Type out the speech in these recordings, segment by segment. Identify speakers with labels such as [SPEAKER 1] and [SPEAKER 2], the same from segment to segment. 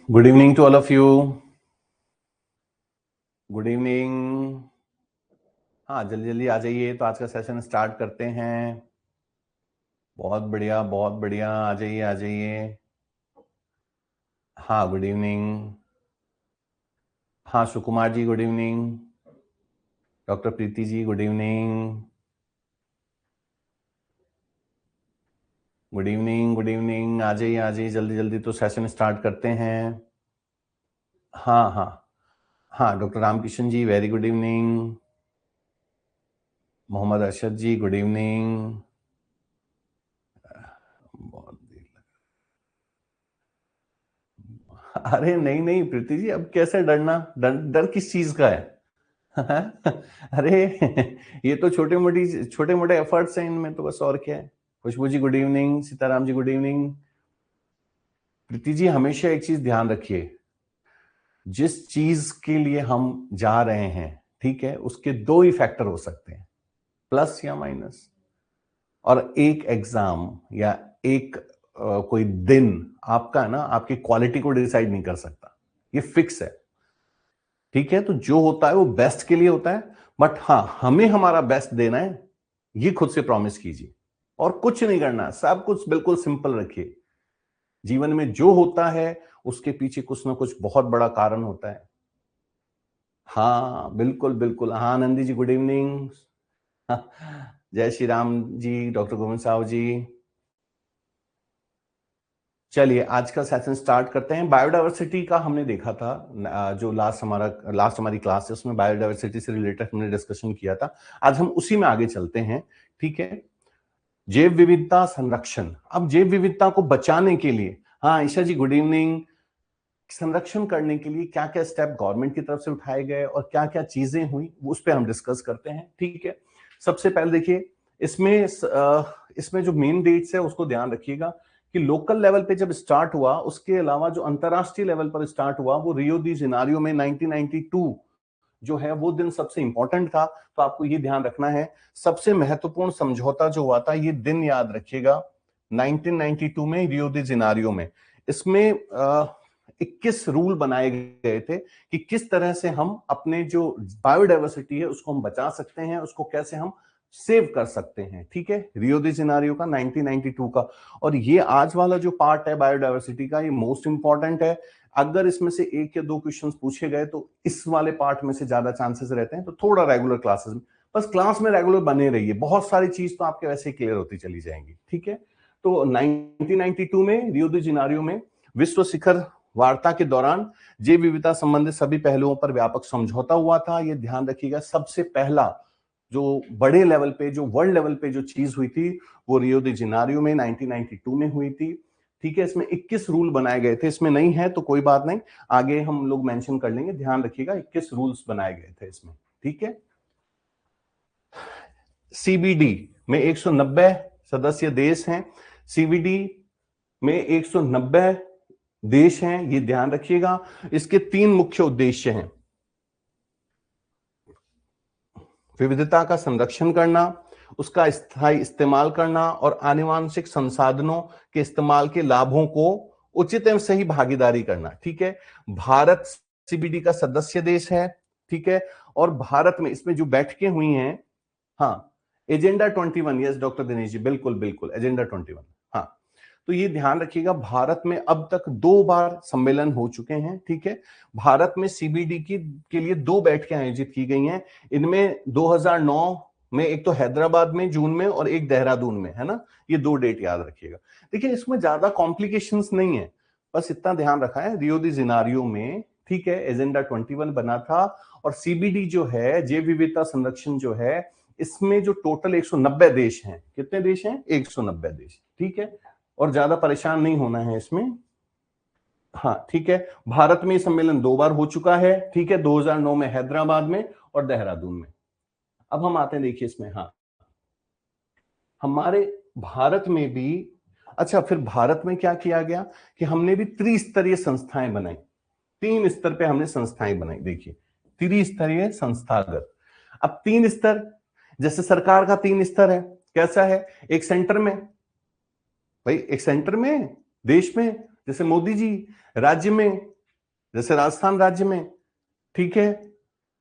[SPEAKER 1] Good evening to all of you. Good evening. हाँ, जल्दी जल्दी आ जाइए तो आज का सेशन स्टार्ट करते हैं। बहुत बढ़िया, बहुत बढ़िया। आ जाइए, आ जाइए। हाँ, गुड इवनिंग। हाँ, Sukumar ji, good evening. Doctor Preeti ji, good evening. Good evening, good evening. आ जाइए, आ जाइए जल्दी जल्दी, तो सेशन स्टार्ट करते हैं। हाँ हाँ। हाँ, doctor Ramkishan ji, very good evening. Mohammad Arshad ji, good evening. बहुत देर अरे नहीं नहीं प्रीति जी, अब कैसे डरना? डर डर किस चीज का है? अरे ये तो छोटे मोटे एफर्ट्स हैं इनमें, तो बस और क्या है। खुशबू जी, good evening. Sitaram ji, good evening. Preeti ji, हमेशा एक चीज ध्यान रखिए, जिस चीज के लिए हम जा रहे हैं, ठीक है, उसके दो ही फैक्टर हो सकते हैं, प्लस या माइनस। और एक एग्जाम या एक कोई दिन आपका ना आपकी क्वालिटी को डिसाइड नहीं कर सकता, ये फिक्स है। ठीक है, तो जो होता है वो बेस्ट के लिए होता है, बट हाँ, हमें हमारा बेस्ट देना है, ये खुद से प्रॉमिस कीजिए। और कुछ नहीं करना, सब कुछ बिल्कुल सिंपल रखिए। जीवन में जो होता है उसके पीछे कुछ ना कुछ बहुत बड़ा कारण होता है। हाँ बिल्कुल बिल्कुल। हाँ, नंदी जी, गुड इवनिंग। जय श्री राम जी, डॉक्टर गोविंद साहब जी। चलिए आज का सेशन स्टार्ट करते हैं। बायोडायवर्सिटी का हमने देखा था, जो लास्ट हमारी क्लास है उसमें बायोडायवर्सिटी से रिलेटेड हमने डिस्कशन किया था। आज हम उसी में आगे चलते हैं। ठीक है, जैव विविधता संरक्षण। अब जैव विविधता को बचाने के लिए, हाँ ईशा जी, गुड इवनिंग, संरक्षण करने के लिए क्या क्या स्टेप गवर्नमेंट की तरफ से उठाए गए और क्या क्या चीजें हुई, उस पर हम डिस्कस करते हैं। ठीक है, सबसे पहले देखिए, इसमें जो मेन डेट्स है उसको ध्यान रखिएगा कि लोकल लेवल पे जब स्टार्ट हुआ, उसके अलावा जो अंतरराष्ट्रीय लेवल पर स्टार्ट हुआ वो रियो दी जेनेरियो में 1992 जो है वो दिन सबसे इंपॉर्टेंट था। तो आपको ये ध्यान रखना है, सबसे महत्वपूर्ण समझौता जो हुआ था, ये दिन याद रखिएगा, 1992 में रियो दी जेनेरियो में। इसमें 21 रूल बनाए गए थे कि किस तरह से हम अपने जो बायोडायवर्सिटी है उसको हम बचा सकते हैं, उसको कैसे हम सेव कर सकते हैं। ठीक है, रियो दी जेनेरियो का 1992 का। और ये आज वाला जो पार्ट है बायोडायवर्सिटी का, ये मोस्ट इंपॉर्टेंट है। अगर इसमें से एक या दो क्वेश्चंस पूछे गए तो इस वाले पार्ट में से ज्यादा चांसेस रहते हैं। तो थोड़ा रेगुलर क्लासेस में, बस क्लास में रेगुलर बने रहिए, बहुत सारी चीज तो आपके वैसे ही क्लियर होती चली जाएंगी। ठीक है, तो 1992 में रियो दी जेनेरियो में विश्व शिखर वार्ता के दौरान जैव विविधता संबंधित सभी पहलुओं पर व्यापक समझौता हुआ था। यह ध्यान रखिएगा, सबसे पहला जो बड़े लेवल पे, जो वर्ल्ड लेवल पे जो चीज हुई थी वो रियो दी जेनेरियो में 1992 में हुई थी। ठीक है, इसमें 21 रूल बनाए गए थे। इसमें नहीं है तो कोई बात नहीं, आगे हम लोग मेंशन कर लेंगे। ध्यान रखिएगा 21 रूल्स बनाए गए थे इसमें। ठीक है, सीबीडी में 190 सदस्य देश हैं। सीबीडी में 190 देश हैं, ये ध्यान रखिएगा। इसके तीन मुख्य उद्देश्य हैं, विविधता का संरक्षण करना, उसका स्थायी इस्तेमाल करना और आनुवांशिक संसाधनों के इस्तेमाल के लाभों को उचित एवं सही भागीदारी करना। ठीक है, भारत सीबीडी का सदस्य देश है। ठीक है, और भारत में इसमें जो बैठकें हुई हैं, हाँ, agenda 21, yes doctor Dinesh ji, बिल्कुल बिल्कुल, एजेंडा 21। हाँ, तो ये ध्यान रखिएगा, भारत में अब तक 2 बार सम्मेलन हो चुके हैं। ठीक है, भारत में सीबीडी की के लिए 2 बैठकें आयोजित की गई हैं। इनमें 2009 में एक तो हैदराबाद में जून में और एक देहरादून में, है ना, ये 2 डेट याद रखिएगा। देखिए इसमें ज्यादा कॉम्प्लिकेशंस नहीं है, बस इतना ध्यान रखा है, रियो दी जेनेरियो में, ठीक है, एजेंडा 21 बना था। और सीबीडी जो है, जैव विविधता संरक्षण जो है, इसमें जो टोटल 190 देश हैं, कितने देश हैं? 190 देश। ठीक है, और ज्यादा परेशान नहीं होना है इसमें। हाँ ठीक है, भारत में सम्मेलन 2 बार हो चुका है। ठीक है, 2009 में हैदराबाद में और देहरादून में। अब हम आते हैं, देखिए इसमें, हाँ, हमारे भारत में भी, अच्छा फिर भारत में क्या किया गया कि हमने भी त्रिस्तरीय संस्थाएं बनाई। 3 स्तर पे हमने संस्थाएं बनाई। देखिए, त्रिस्तरीय संस्थागत। अब 3 स्तर, जैसे सरकार का 3 स्तर है, कैसा है? एक सेंटर में, भाई एक सेंटर में, देश में, जैसे मोदी जी, राज्य में, जैसे राजस्थान राज्य में, ठीक है।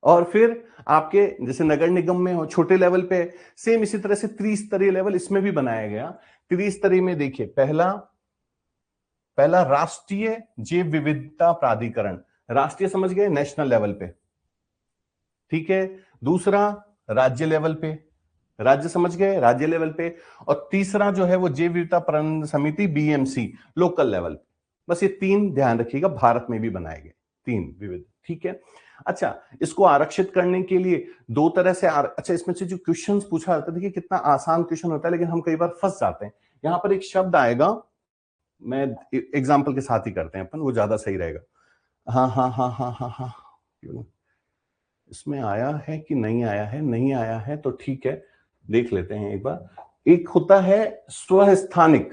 [SPEAKER 1] और फिर आपके जैसे नगर निगम में हो छोटे लेवल पे, सेम इसी तरह से त्रिस्तरीय लेवल इसमें भी बनाया गया। त्रिस्तरीय में देखिए, पहला राष्ट्रीय जैव विविधता प्राधिकरण, राष्ट्रीय समझ गए, नेशनल लेवल पे, ठीक है। दूसरा राज्य लेवल पे, राज्य समझ गए, राज्य लेवल पे। और तीसरा जो है वो जैव विविधता प्रबंधन समिति, बीएमसी, लोकल लेवल पे। बस ये तीन ध्यान रखिएगा, भारत में भी बनाए गए तीन विविध, ठीक है। अच्छा, इसको आरक्षित करने के लिए दो तरह से अच्छा, इसमें से जो क्वेश्चंस पूछा जाता है, देखिए कितना आसान क्वेश्चन होता है, लेकिन हम कई बार फंस जाते हैं। यहां पर एक शब्द आएगा, मैं एग्जाम्पल के साथ ही करते हैं अपन, वो ज्यादा सही रहेगा। हाँ हाँ हाँ हाँ हाँ हाँ, इसमें आया है कि नहीं आया है? नहीं आया है तो ठीक है, देख लेते हैं एक बार। एक होता है स्वस्थानिक।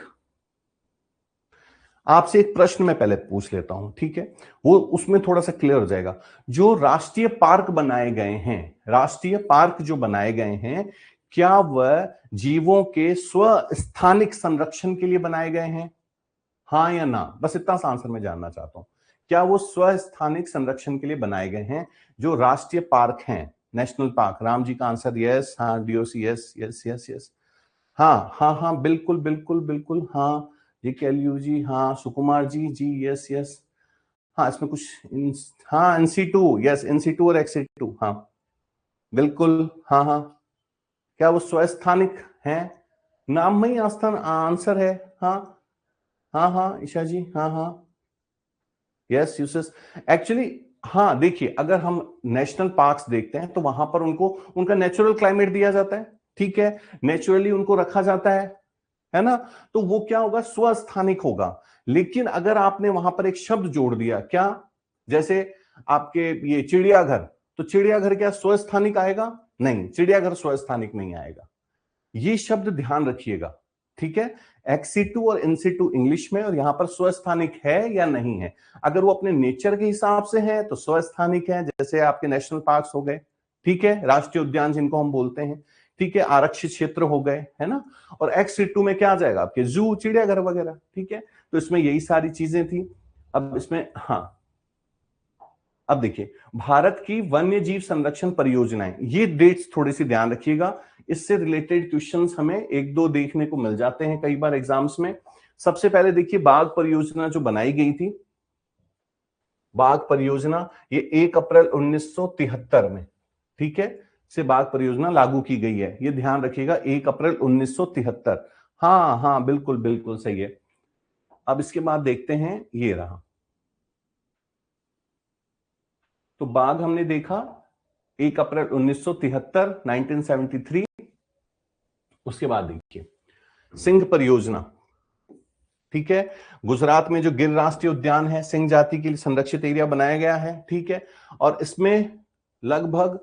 [SPEAKER 1] आपसे एक प्रश्न मैं पहले पूछ लेता हूं, ठीक है, वो उसमें थोड़ा सा क्लियर हो जाएगा। जो राष्ट्रीय पार्क बनाए गए हैं, राष्ट्रीय पार्क जो बनाए गए हैं, क्या वह जीवों के स्वस्थानिक संरक्षण के लिए बनाए गए हैं? हाँ या ना, बस इतना सा आंसर मैं जानना चाहता हूं। क्या वो स्वस्थानिक संरक्षण के लिए बनाए गए हैं जो राष्ट्रीय पार्क हैं, नेशनल पार्क? राम जी का आंसर यस, हाँ, DOC yes yes yes yes, हाँ हाँ हाँ, बिल्कुल बिल्कुल बिल्कुल, हाँ जी, कैलयू जी, हाँ, सुकुमार जी, जी यस यस, हाँ, इसमें कुछ हाँ, NC2 यस, NC2 और XC2, हाँ बिल्कुल, हाँ हाँ। क्या वो स्वस्थानिक हैं? नाम में ही आस्थान आंसर है, हाँ हाँ हाँ, ईशा जी, हाँ हाँ, यस यूसस, एक्चुअली हाँ, देखिए अगर हम नेशनल पार्क्स देखते हैं तो वहां पर उनको उनका नेचुरल क्लाइमेट दिया जाता है, ठीक है, नेचुरली उनको रखा जाता है ना, तो वो क्या होगा, स्वस्थानिक होगा। लेकिन अगर आपने वहां पर एक शब्द जोड़ दिया, क्या, जैसे आपके ये चिड़ियाघर, तो चिड़ियाघर क्या स्वस्थानिक आएगा? नहीं, चिड़ियाघर स्वस्थानिक नहीं आएगा। ये शब्द ध्यान रखिएगा, ठीक है। XC2 और NC2 इंग्लिश में, और यहां पर स्वस्थानिक है या नहीं है। अगर वो अपने नेचर के हिसाब से है तो स्वस्थानिक है, जैसे आपके नेशनल पार्क्स हो गए, ठीक है, राष्ट्रीय उद्यान जिनको हम बोलते हैं, ठीक है, आरक्षित क्षेत्र हो गए, है ना। और XC2 में क्या आ जाएगा, आपके जू, चिड़ियाघर वगैरह, ठीक है। तो इसमें यही सारी चीजें थी। अब इसमें हाँ, अब देखिए, भारत की वन्य जीव संरक्षण परियोजनाएं, ये डेट्स थोड़ी सी ध्यान रखिएगा, इससे रिलेटेड क्वेश्चंस हमें एक दो देखने को मिल जाते हैं कई बार एग्जाम्स में। सबसे पहले देखिए, बाघ परियोजना जो बनाई गई थी, बाघ परियोजना, ये 1 अप्रैल 1973 में, ठीक है, से बाघ परियोजना लागू की गई है, ये ध्यान रखिएगा, 1 अप्रैल 1973। हाँ हाँ, बिल्कुल बिल्कुल सही है। अब इसके बाद देखते हैं, ये रहा, तो बाघ हमने देखा 1 अप्रैल 1973, 1973। उसके बाद देखिए, सिंह परियोजना, ठीक है, गुजरात में जो गिर राष्ट्रीय उद्यान है, सिंह जाति के लिए संरक्षित एरिया बनाया गया है, ठीक है। और इसमें लगभग,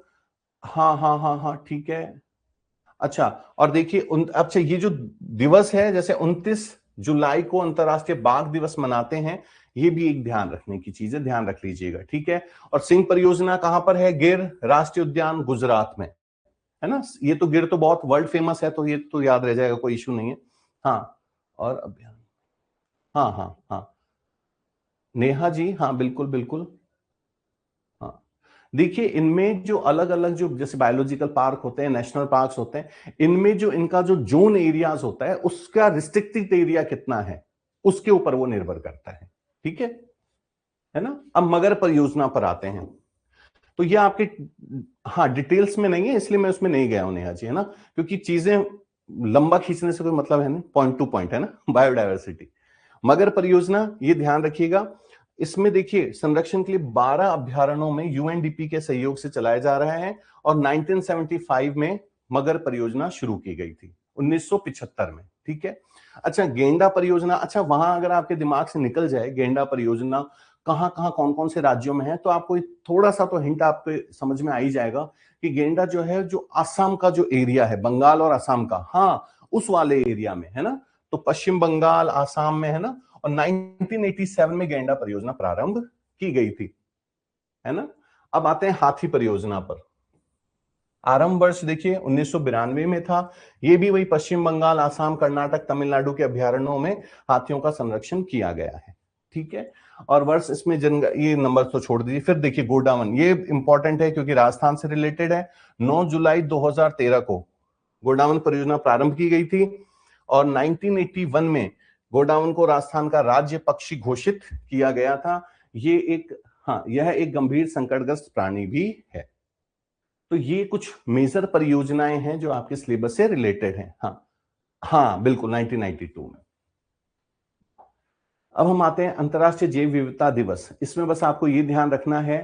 [SPEAKER 1] हाँ हाँ हाँ हाँ, ठीक है। अच्छा, और देखिए अच्छा, ये जो दिवस है, जैसे 29 जुलाई को अंतरराष्ट्रीय बाघ दिवस मनाते हैं, ये भी एक ध्यान रखने की चीज है, ध्यान रख लीजिएगा, ठीक है। और सिंह परियोजना कहां पर है? गिर राष्ट्रीय उद्यान, गुजरात में, है ना। ये तो गिर तो बहुत वर्ल्ड फेमस है, तो ये तो याद रह जाएगा, कोई इशू नहीं है। हाँ, और अभियान, हाँ हाँ हाँ, नेहा जी, हाँ बिल्कुल बिल्कुल, हाँ। देखिए, इनमें जो अलग अलग, जो जैसे बायोलॉजिकल पार्क होते हैं, नेशनल पार्क्स होते हैं, इनमें जो इनका जो जोन एरियाज होता है, उसका रिस्ट्रिक्टेड एरिया कितना है, उसके ऊपर वो निर्भर करता है, ठीक है ना। अब मगर परियोजना पर आते हैं, तो ये आपके, हाँ, डिटेल्स में नहीं है, इसलिए मैं उसमें नहीं गया हूं नेहा जी, है ना, क्योंकि चीजें लंबा खींचने से कोई मतलब है नहीं, पॉइंट टू पॉइंट, है ना, बायोडायवर्सिटी। मगर परियोजना, ये ध्यान रखिएगा, इसमें देखिए संरक्षण के लिए 12 अभ्यारण्यों में यूएनडीपी के सहयोग से चलाया जा रहा है, और 1975 में मगर परियोजना शुरू की गई थी, 1975 में, ठीक है। अच्छा, गेंडा परियोजना, अच्छा वहां अगर आपके दिमाग से निकल जाए गेंडा परियोजना कहां कहां कौन कौन से राज्यों में है, तो आपको थोड़ा सा तो हिंट आपके समझ में आ ही जाएगा कि गेंडा जो है, जो असम का जो एरिया है, बंगाल और असम का, हाँ, उस वाले एरिया में, है ना। तो पश्चिम बंगाल, आसाम में, है ना। और 1987 में गेंडा परियोजना प्रारंभ की गई थी, है ना। अब आते हैं हाथी परियोजना पर। आरंभ वर्ष देखिए 1992 में था। ये भी वही, पश्चिम बंगाल, आसाम, कर्नाटक, तमिलनाडु के अभ्यारण्यों में हाथियों का संरक्षण किया गया है, ठीक है। और वर्ष इसमें ये नंबर तो छोड़ दीजिए। फिर देखिए गोडावन, ये इंपॉर्टेंट है क्योंकि राजस्थान से रिलेटेड है। 9 जुलाई 2013 को गोडावन परियोजना प्रारंभ की गई थी और 1981 में गोडावन को राजस्थान का राज्य पक्षी घोषित किया गया था। यह एक गंभीर संकटग्रस्त प्राणी भी है। तो ये कुछ मेजर परियोजनाएं हैं जो आपके सिलेबस से रिलेटेड हैं। हाँ बिल्कुल 1992 में। अब हम आते हैं अंतर्राष्ट्रीय जैव विविधता दिवस। इसमें बस आपको ये ध्यान रखना है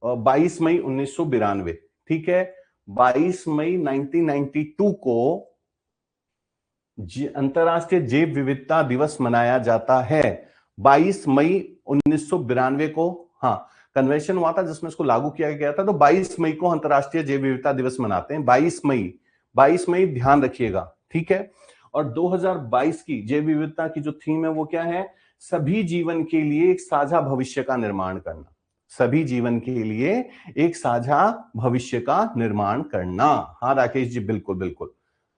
[SPEAKER 1] 22 मई 1992, ठीक है। 22 मई 1992 को अंतर्राष्ट्रीय जैव विविधता दिवस मनाया जाता है। 22 मई 1992 को कन्वेंशन हुआ था जिसमें इसको लागू किया गया था। तो 22 मई को अंतर्राष्ट्रीय जैव विविधता दिवस मनाते हैं। 22 मई ध्यान रखिएगा, ठीक है। और 2022 की जैव विविधता की जो थीम है वो क्या है? सभी जीवन के लिए एक साझा भविष्य का निर्माण करना। सभी जीवन के लिए एक साझा भविष्य का निर्माण करना। हाँ राकेश जी, बिल्कुल बिल्कुल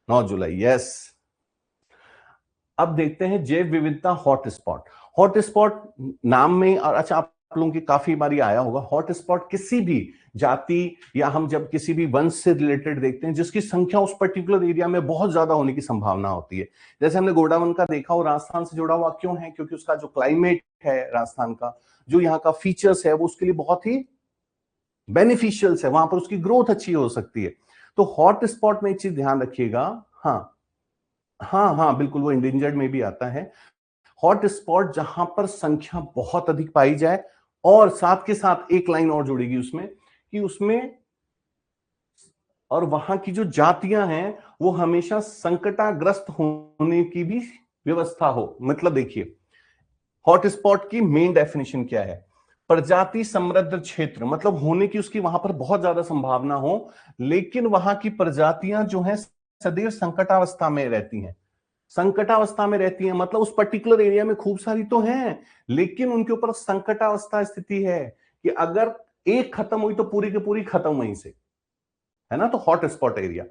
[SPEAKER 1] 9 जुलाई, यस। अब देखते हैं जैव विविधता हॉटस्पॉट। हॉटस्पॉट नाम में, और अच्छा आप लोगों की काफी बारी आया होगा, हॉटस्पॉट किसी भी जाति या हम जब किसी भी वंश से रिलेटेड देखते हैं जिसकी संख्या उस पर्टिकुलर एरिया में बहुत ज्यादा होने की संभावना होती है। जैसे हमने गोडावन का देखा, वो राजस्थान से जुड़ा हुआ क्यों है? क्योंकि उसका जो क्लाइमेट है राजस्थान का, जो यहाँ का फीचर्स है, वो उसके लिए बहुत ही बेनिफिशियल है, वहां पर उसकी ग्रोथ अच्छी हो सकती है। तो हॉटस्पॉट में एक चीज ध्यान रखिएगा। हाँ बिल्कुल, वो इंडेंजर्ड में भी आता है। हॉट स्पॉट जहां पर संख्या बहुत अधिक पाई जाए, और साथ के साथ एक लाइन और जुड़ेगी उसमें कि उसमें और वहां की जो जातियां हैं वो हमेशा संकटाग्रस्त होने की भी व्यवस्था हो। मतलब देखिए हॉटस्पॉट की मेन डेफिनेशन क्या है? प्रजाति समृद्ध क्षेत्र, मतलब होने की उसकी वहां पर बहुत ज्यादा संभावना हो, लेकिन वहां की प्रजातियां जो हैं सदैव संकटावस्था में रहती हैं। संकटावस्था में रहती हैं मतलब उस पर्टिकुलर एरिया में खूब सारी तो हैं, लेकिन उनके ऊपर संकटावस्था स्थिति है कि अगर एक खत्म हुई तो पूरी की पूरी खत्म वहीं से, है ना। तो hot spot area,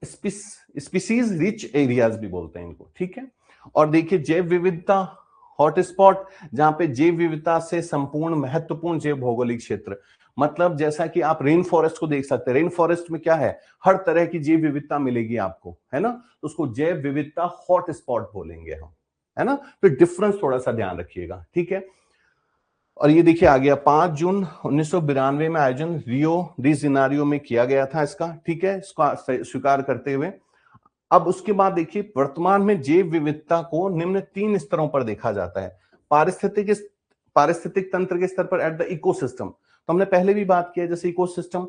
[SPEAKER 1] species rich areas भी बोलते हैं इनको, ठीक है। और देखिए जैव विविधता हॉटस्पॉट, जहां पे जैव विविधता से संपूर्ण महत्वपूर्ण जैव भौगोलिक क्षेत्र, मतलब जैसा कि आप रेन फॉरेस्ट को देख सकते हैं। रेन फॉरेस्ट में क्या है? हर तरह की जैव विविधता मिलेगी आपको, है ना। तो उसको जैव विविधता हॉटस्पॉट बोलेंगे हम, है ना। तो डिफरेंस थोड़ा सा ध्यान रखिएगा, ठीक है। और ये देखिए आ गया 5 जून 1992 में आयोजन रियो डी जेनेरियो में किया गया था इसका, ठीक है, इसका स्वीकार करते हुए। अब उसके बाद देखिए वर्तमान में जैव विविधता को निम्न 3 स्तरों पर देखा जाता है। पारिस्थितिक तंत्र के स्तर पर एट द इकोसिस्टम, तो हमने पहले भी बात किया जैसे इकोसिस्टम,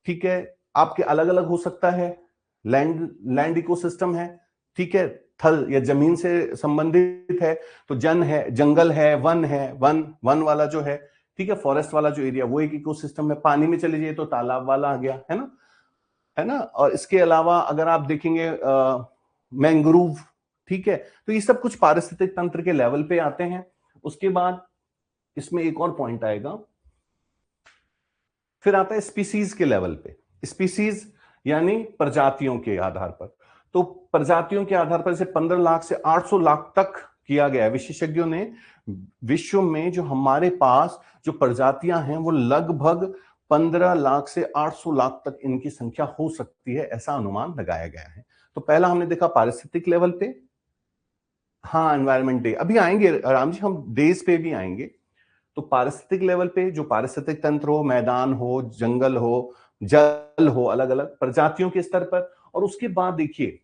[SPEAKER 1] ठीक है, आपके अलग अलग हो सकता है। लैंड इकोसिस्टम है, ठीक है, थल या जमीन से संबंधित है तो जन है, जंगल है, वन वाला जो है, ठीक है, फॉरेस्ट वाला जो एरिया वो एक इकोसिस्टम है। पानी में चले जाइए तो तालाब वाला आ गया, है ना। और इसके अलावा अगर आप देखेंगे मैंग्रोव, ठीक है, तो ये सब कुछ पारिस्थितिक तंत्र के लेवल पे आते हैं। उसके बाद इसमें एक और पॉइंट आएगा, फिर आता है स्पीसीज के लेवल पे। स्पीसीज यानी प्रजातियों के आधार पर। तो प्रजातियों के आधार पर से 15 लाख से 800 लाख तक किया गया है। विशेषज्ञों ने विश्व में जो हमारे पास जो प्रजातियां हैं वो लगभग 15 लाख से 800 लाख तक इनकी संख्या हो सकती है, ऐसा अनुमान लगाया गया है। तो पहला हमने देखा पारिस्थितिक लेवल पे। हाँ, एनवायरमेंट डे अभी आएंगे राम जी, हम डेज पे भी आएंगे। तो पारिस्थितिक लेवल पे जो पारिस्थितिक तंत्र हो, मैदान हो, जंगल हो, जल हो, अलग अलग प्रजातियों के स्तर पर। और उसके बाद देखिए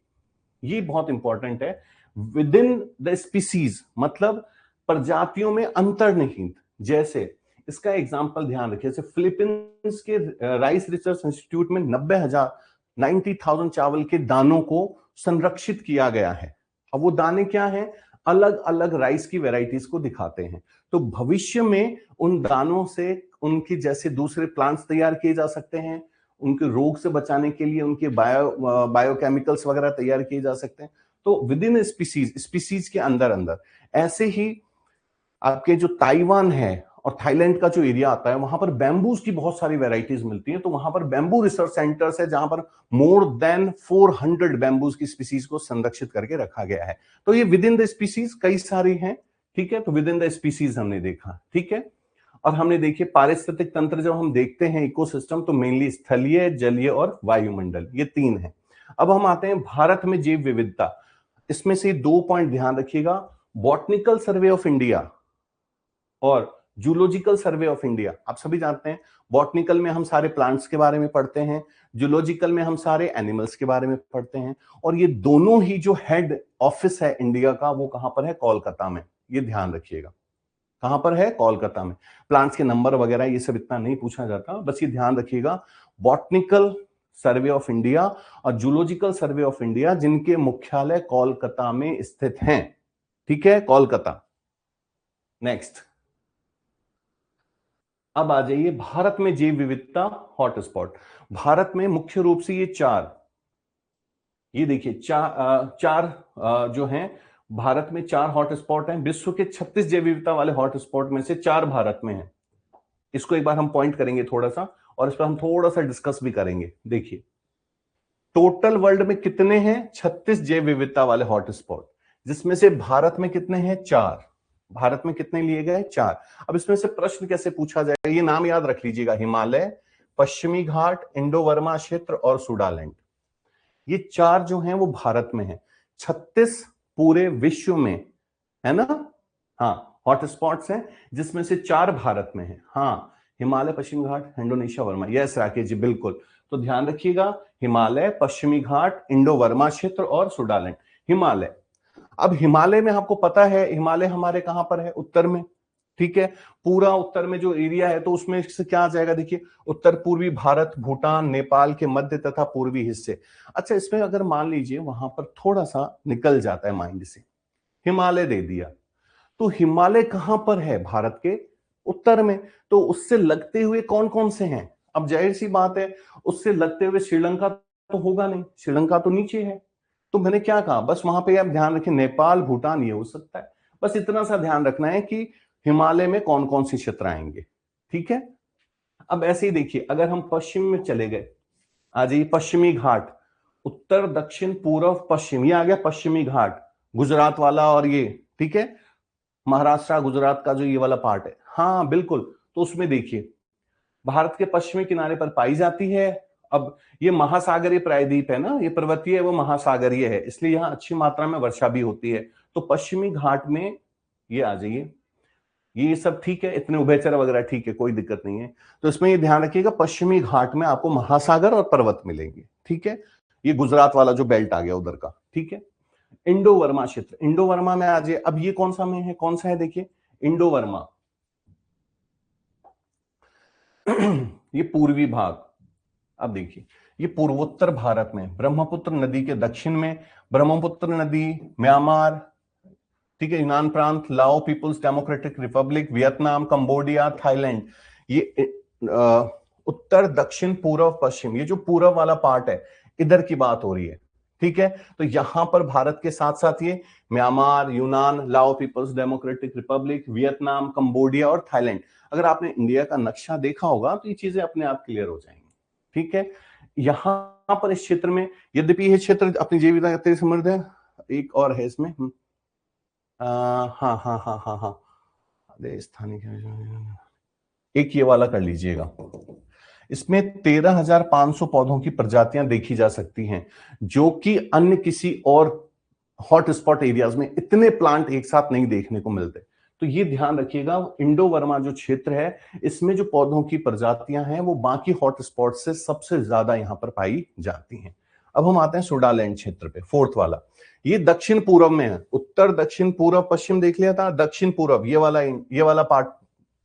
[SPEAKER 1] ये बहुत इंपॉर्टेंट है, विद इन द स्पीसीज, मतलब प्रजातियों में अंतर्निहित। जैसे इसका एग्जांपल ध्यान रखिए, जैसे फिलीपींस के राइस रिसर्च इंस्टीट्यूट में 90,000 चावल के दानों को संरक्षित किया गया है। अब वो दाने क्या हैं? अलग अलग राइस की वैरायटीज को दिखाते हैं। तो भविष्य में उन दानों से उनके जैसे दूसरे प्लांट्स तैयार किए जा सकते हैं, उनके रोग से बचाने के लिए उनके बायोकेमिकल्स वगैरह तैयार किए जा सकते हैं। तो विद इन स्पीसीज के अंदर अंदर ऐसे ही आपके जो ताइवान है और थाईलैंड का जो एरिया आता है वहां पर बैम्बूज की बहुत सारी वैरायटीज मिलती हैं। तो वहां पर बैम्बू रिसर्च सेंटर्स है जहां पर मोर देन 400 बैम्बूज की स्पीसीज को संरक्षित करके रखा गया है। तो ये विद इन द स्पीसीज कई सारी हैं, ठीक है, तो विद इन द स्पीसीज हमने देखा, ठीक है। और हमने देखिए पारिस्थितिक तंत्र जब हम देखते हैं इकोसिस्टम, तो मेनली स्थलीय, जलीय और वायुमंडल, ये तीन है। अब हम आते हैं भारत में जैव विविधता। इसमें से 2 पॉइंट ध्यान रखिएगा, बॉटनिकल सर्वे ऑफ इंडिया और जूलॉजिकल सर्वे ऑफ इंडिया। आप सभी जानते हैं बॉटनिकल में हम सारे प्लांट्स के बारे में पढ़ते हैं, जूलॉजिकल में हम सारे एनिमल्स के बारे में पढ़ते हैं, और ये दोनों ही जो हेड ऑफिस है इंडिया का वो कहां पर है? कोलकाता में। ये ध्यान रखिएगा, कहां पर है? कोलकाता में। प्लांट्स के नंबर वगैरह ये सब इतना नहीं पूछा जाता, बस ये ध्यान रखिएगा, बॉटनिकल सर्वे ऑफ इंडिया और जूलॉजिकल सर्वे ऑफ इंडिया जिनके मुख्यालय कोलकाता में स्थित हैं, ठीक है, कोलकाता। नेक्स्ट, अब आ जाइए भारत में जैव विविधता हॉटस्पॉट। भारत में मुख्य रूप से ये चार, ये देखिए चार जो हैं, भारत में 4 हॉटस्पॉट हैं। विश्व के 36 जैव विविधता वाले हॉटस्पॉट में से 4 भारत में हैं। इसको एक बार हम पॉइंट करेंगे थोड़ा सा, और इस पर हम थोड़ा सा डिस्कस भी करेंगे। देखिए टोटल वर्ल्ड में कितने हैं? 36 जैव विविधता वाले हॉटस्पॉट, जिसमें से भारत में कितने हैं? 4। भारत में कितने लिए गए? 4। अब इसमें से प्रश्न कैसे पूछा जाएगा, ये नाम याद रख लीजिएगा, हिमालय, पश्चिमी घाट, इंडो वर्मा क्षेत्र और सुडालैंड। ये 4 जो हैं वो भारत में हैं, 36 पूरे विश्व में, है ना? हाँ, हॉटस्पॉट्स हैं जिसमें से 4 भारत में हैं। हाँ, हिमालय, पश्चिमी घाट, इंडोनेशिया, वर्मा। यस राकेश जी, बिल्कुल। तो ध्यान रखिएगा, हिमालय, पश्चिमी घाट, इंडो वर्मा क्षेत्र और सुडालैंड। हिमालय, अब हिमालय में आपको पता है हिमालय हमारे कहां पर है? उत्तर में, ठीक है। पूरा उत्तर में जो एरिया है, तो उसमें से क्या आ जाएगा? देखिए उत्तर पूर्वी भारत, भूटान, नेपाल के मध्य तथा पूर्वी हिस्से। अच्छा, इसमें अगर मान लीजिए वहां पर थोड़ा सा निकल जाता है माइंड से, हिमालय दे दिया, तो हिमालय कहां पर है? भारत के उत्तर में। तो उससे लगते हुए कौन कौन से हैं? अब जाहिर सी बात है, उससे लगते हुए श्रीलंका तो होगा नहीं, श्रीलंका तो नीचे है। तो मैंने क्या कहा, बस वहां पे आप ध्यान रखें, नेपाल, भूटान ये हो सकता है। बस इतना सा ध्यान रखना है कि हिमालय में कौन कौन सी क्षेत्र आएंगे, ठीक है। अब ऐसे ही देखिए, अगर हम पश्चिम में चले गए, आ जाइए पश्चिमी घाट, उत्तर, दक्षिण, पूर्व, पश्चिम, ये आ गया पश्चिमी घाट, गुजरात वाला, और ये, ठीक है, महाराष्ट्र, गुजरात का जो ये वाला पार्ट है। हाँ बिल्कुल, तो उसमें देखिए भारत के पश्चिमी किनारे पर पाई जाती है। अब ये महासागरीय प्रायद्वीप है ना, ये पर्वतीय है, वो महासागरीय है, इसलिए यहां अच्छी मात्रा में वर्षा भी होती है। तो पश्चिमी घाट में ये आ जाइए, ये सब ठीक है, इतने उभयचर वगैरह ठीक है, कोई दिक्कत नहीं है। तो इसमें ये ध्यान रखिएगा, पश्चिमी घाट में आपको महासागर और पर्वत मिलेंगे, ठीक है। ये गुजरात वाला जो बेल्ट आ गया उधर का, ठीक है। इंडो वर्मा क्षेत्र, इंडो वर्मा में आ जाइए। अब ये कौन सा में है, कौन सा है? देखिए इंडो वर्मा ये पूर्वी भाग। अब देखिए ये पूर्वोत्तर भारत में, ब्रह्मपुत्र नदी के दक्षिण में, ब्रह्मपुत्र नदी, म्यांमार, ठीक है, यूनान प्रांत, Lao People's Democratic Republic, Vietnam, Cambodia, Thailand, ये उत्तर, दक्षिण, पूर्व, पश्चिम, ये जो पूर्व वाला पार्ट है, इधर की बात हो रही है, ठीक है। तो यहां पर भारत के साथ साथ ये Myanmar, Yunnan, Lao People's Democratic Republic, Vietnam, Cambodia और थाईलैंड। अगर आपने इंडिया का नक्शा देखा होगा तो ये चीजें अपने आप क्लियर हो जाएंगी, ठीक है। यहां पर इस क्षेत्र में, यद्यपि यह क्षेत्र अपनी जैव विविधता समृद्ध है, एक और है इसमें, हाँ हाँ हाँ हाँ हाँ, स्थानीय, एक ये वाला कर लीजिएगा। इसमें 13,500 पौधों की प्रजातियां देखी जा सकती हैं, जो कि अन्य किसी और हॉटस्पॉट एरियाज में इतने प्लांट एक साथ नहीं देखने को मिलते। तो ये ध्यान रखिएगा, इंडो वर्मा जो क्षेत्र है, इसमें जो पौधों की प्रजातियां हैं वो बाकी हॉटस्पॉट से सबसे ज्यादा यहां पर पाई जाती हैं। अब हम आते हैं सुडालैंड क्षेत्र पे, फोर्थ वाला। ये दक्षिण पूर्व में है, उत्तर, दक्षिण, पूर्व, पश्चिम देख लिया था, दक्षिण पूर्व ये वाला पार्ट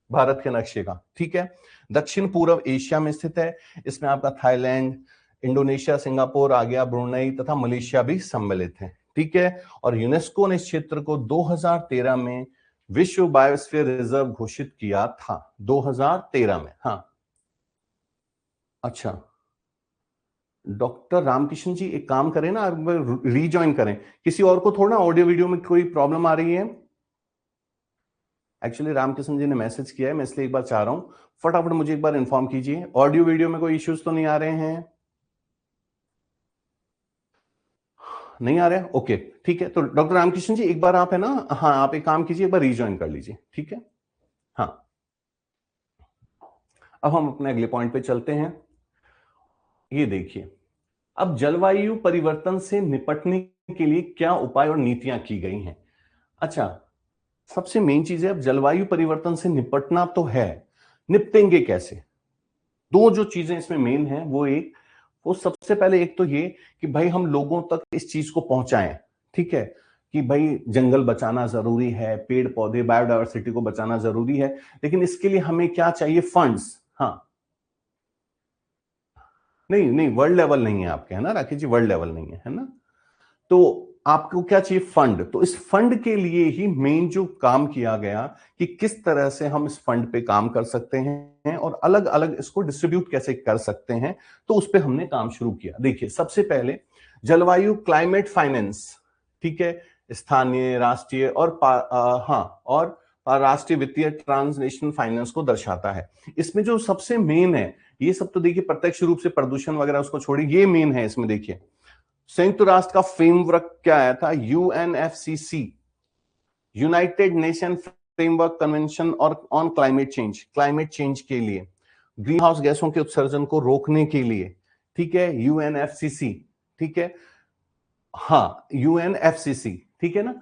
[SPEAKER 1] भारत के नक्शे का, ठीक है। दक्षिण पूर्व एशिया में स्थित है। इसमें आपका थाईलैंड, इंडोनेशिया, सिंगापुर आ गया, ब्रुनई तथा मलेशिया भी सम्मिलित है, ठीक है। और यूनेस्को ने इस क्षेत्र को 2013 में विश्व बायोस्फीयर रिजर्व घोषित किया था, 2013 में। हाँ अच्छा, डॉक्टर रामकिशन जी एक काम करें ना, रीजॉइन करें, किसी और को थोड़ा ऑडियो वीडियो में कोई प्रॉब्लम आ रही है। एक्चुअली रामकिशन जी ने मैसेज किया है, मैं इसलिए एक बार चाह रहा हूं, फटाफट मुझे एक बार इन्फॉर्म कीजिए, ऑडियो वीडियो में कोई इश्यूज तो नहीं आ रहे हैं? नहीं आ रहा है? ओके, ठीक है। तो डॉक्टर रामकृष्ण जी एक बार आप है ना, हाँ आप एक काम कीजिए, एक बार रीजॉइन कर लीजिए, ठीक है। हाँ, अब हम अपने अगले पॉइंट पे चलते हैं। ये देखिए, अब जलवायु परिवर्तन से निपटने के लिए क्या उपाय और नीतियां की गई हैं। अच्छा, सबसे मेन चीज है, अब जलवायु परिवर्तन से निपटना तो है, निपटेंगे कैसे? दो जो चीजें इसमें मेन है, वो सबसे पहले एक तो ये कि भाई हम लोगों तक इस चीज को पहुंचाएं, ठीक है, कि भाई जंगल बचाना जरूरी है, पेड़ पौधे बायोडायवर्सिटी को बचाना जरूरी है, लेकिन इसके लिए हमें क्या चाहिए? फंड्स। हाँ, नहीं नहीं, वर्ल्ड लेवल नहीं है आपके, है ना राकेश जी, वर्ल्ड लेवल नहीं है ना। तो आपको क्या चाहिए? फंड। तो इस फंड के लिए ही मेन जो काम किया गया कि किस तरह से हम इस फंड पे काम कर सकते हैं और अलग अलग इसको डिस्ट्रीब्यूट कैसे कर सकते हैं, तो उस पे हमने काम शुरू किया। देखिए, सबसे पहले जलवायु क्लाइमेट फाइनेंस, ठीक है, स्थानीय, राष्ट्रीय और हाँ, और राष्ट्रीय वित्तीय ट्रांसनेशनल फाइनेंस को दर्शाता है। इसमें जो सबसे मेन है, ये सब तो देखिए प्रत्यक्ष रूप से प्रदूषण वगैरह उसको छोड़िए, ये मेन है इसमें। देखिए, संयुक्त राष्ट्र का फ्रेमवर्क क्या आया था? UNFCCC, United nation framework convention और ऑन क्लाइमेट चेंज के लिए, ग्रीन हाउस गैसों के उत्सर्जन को रोकने के लिए, ठीक है, यूएनएफसीसी, ठीक है, हाँ यूएनएफसीसी, ठीक है ना,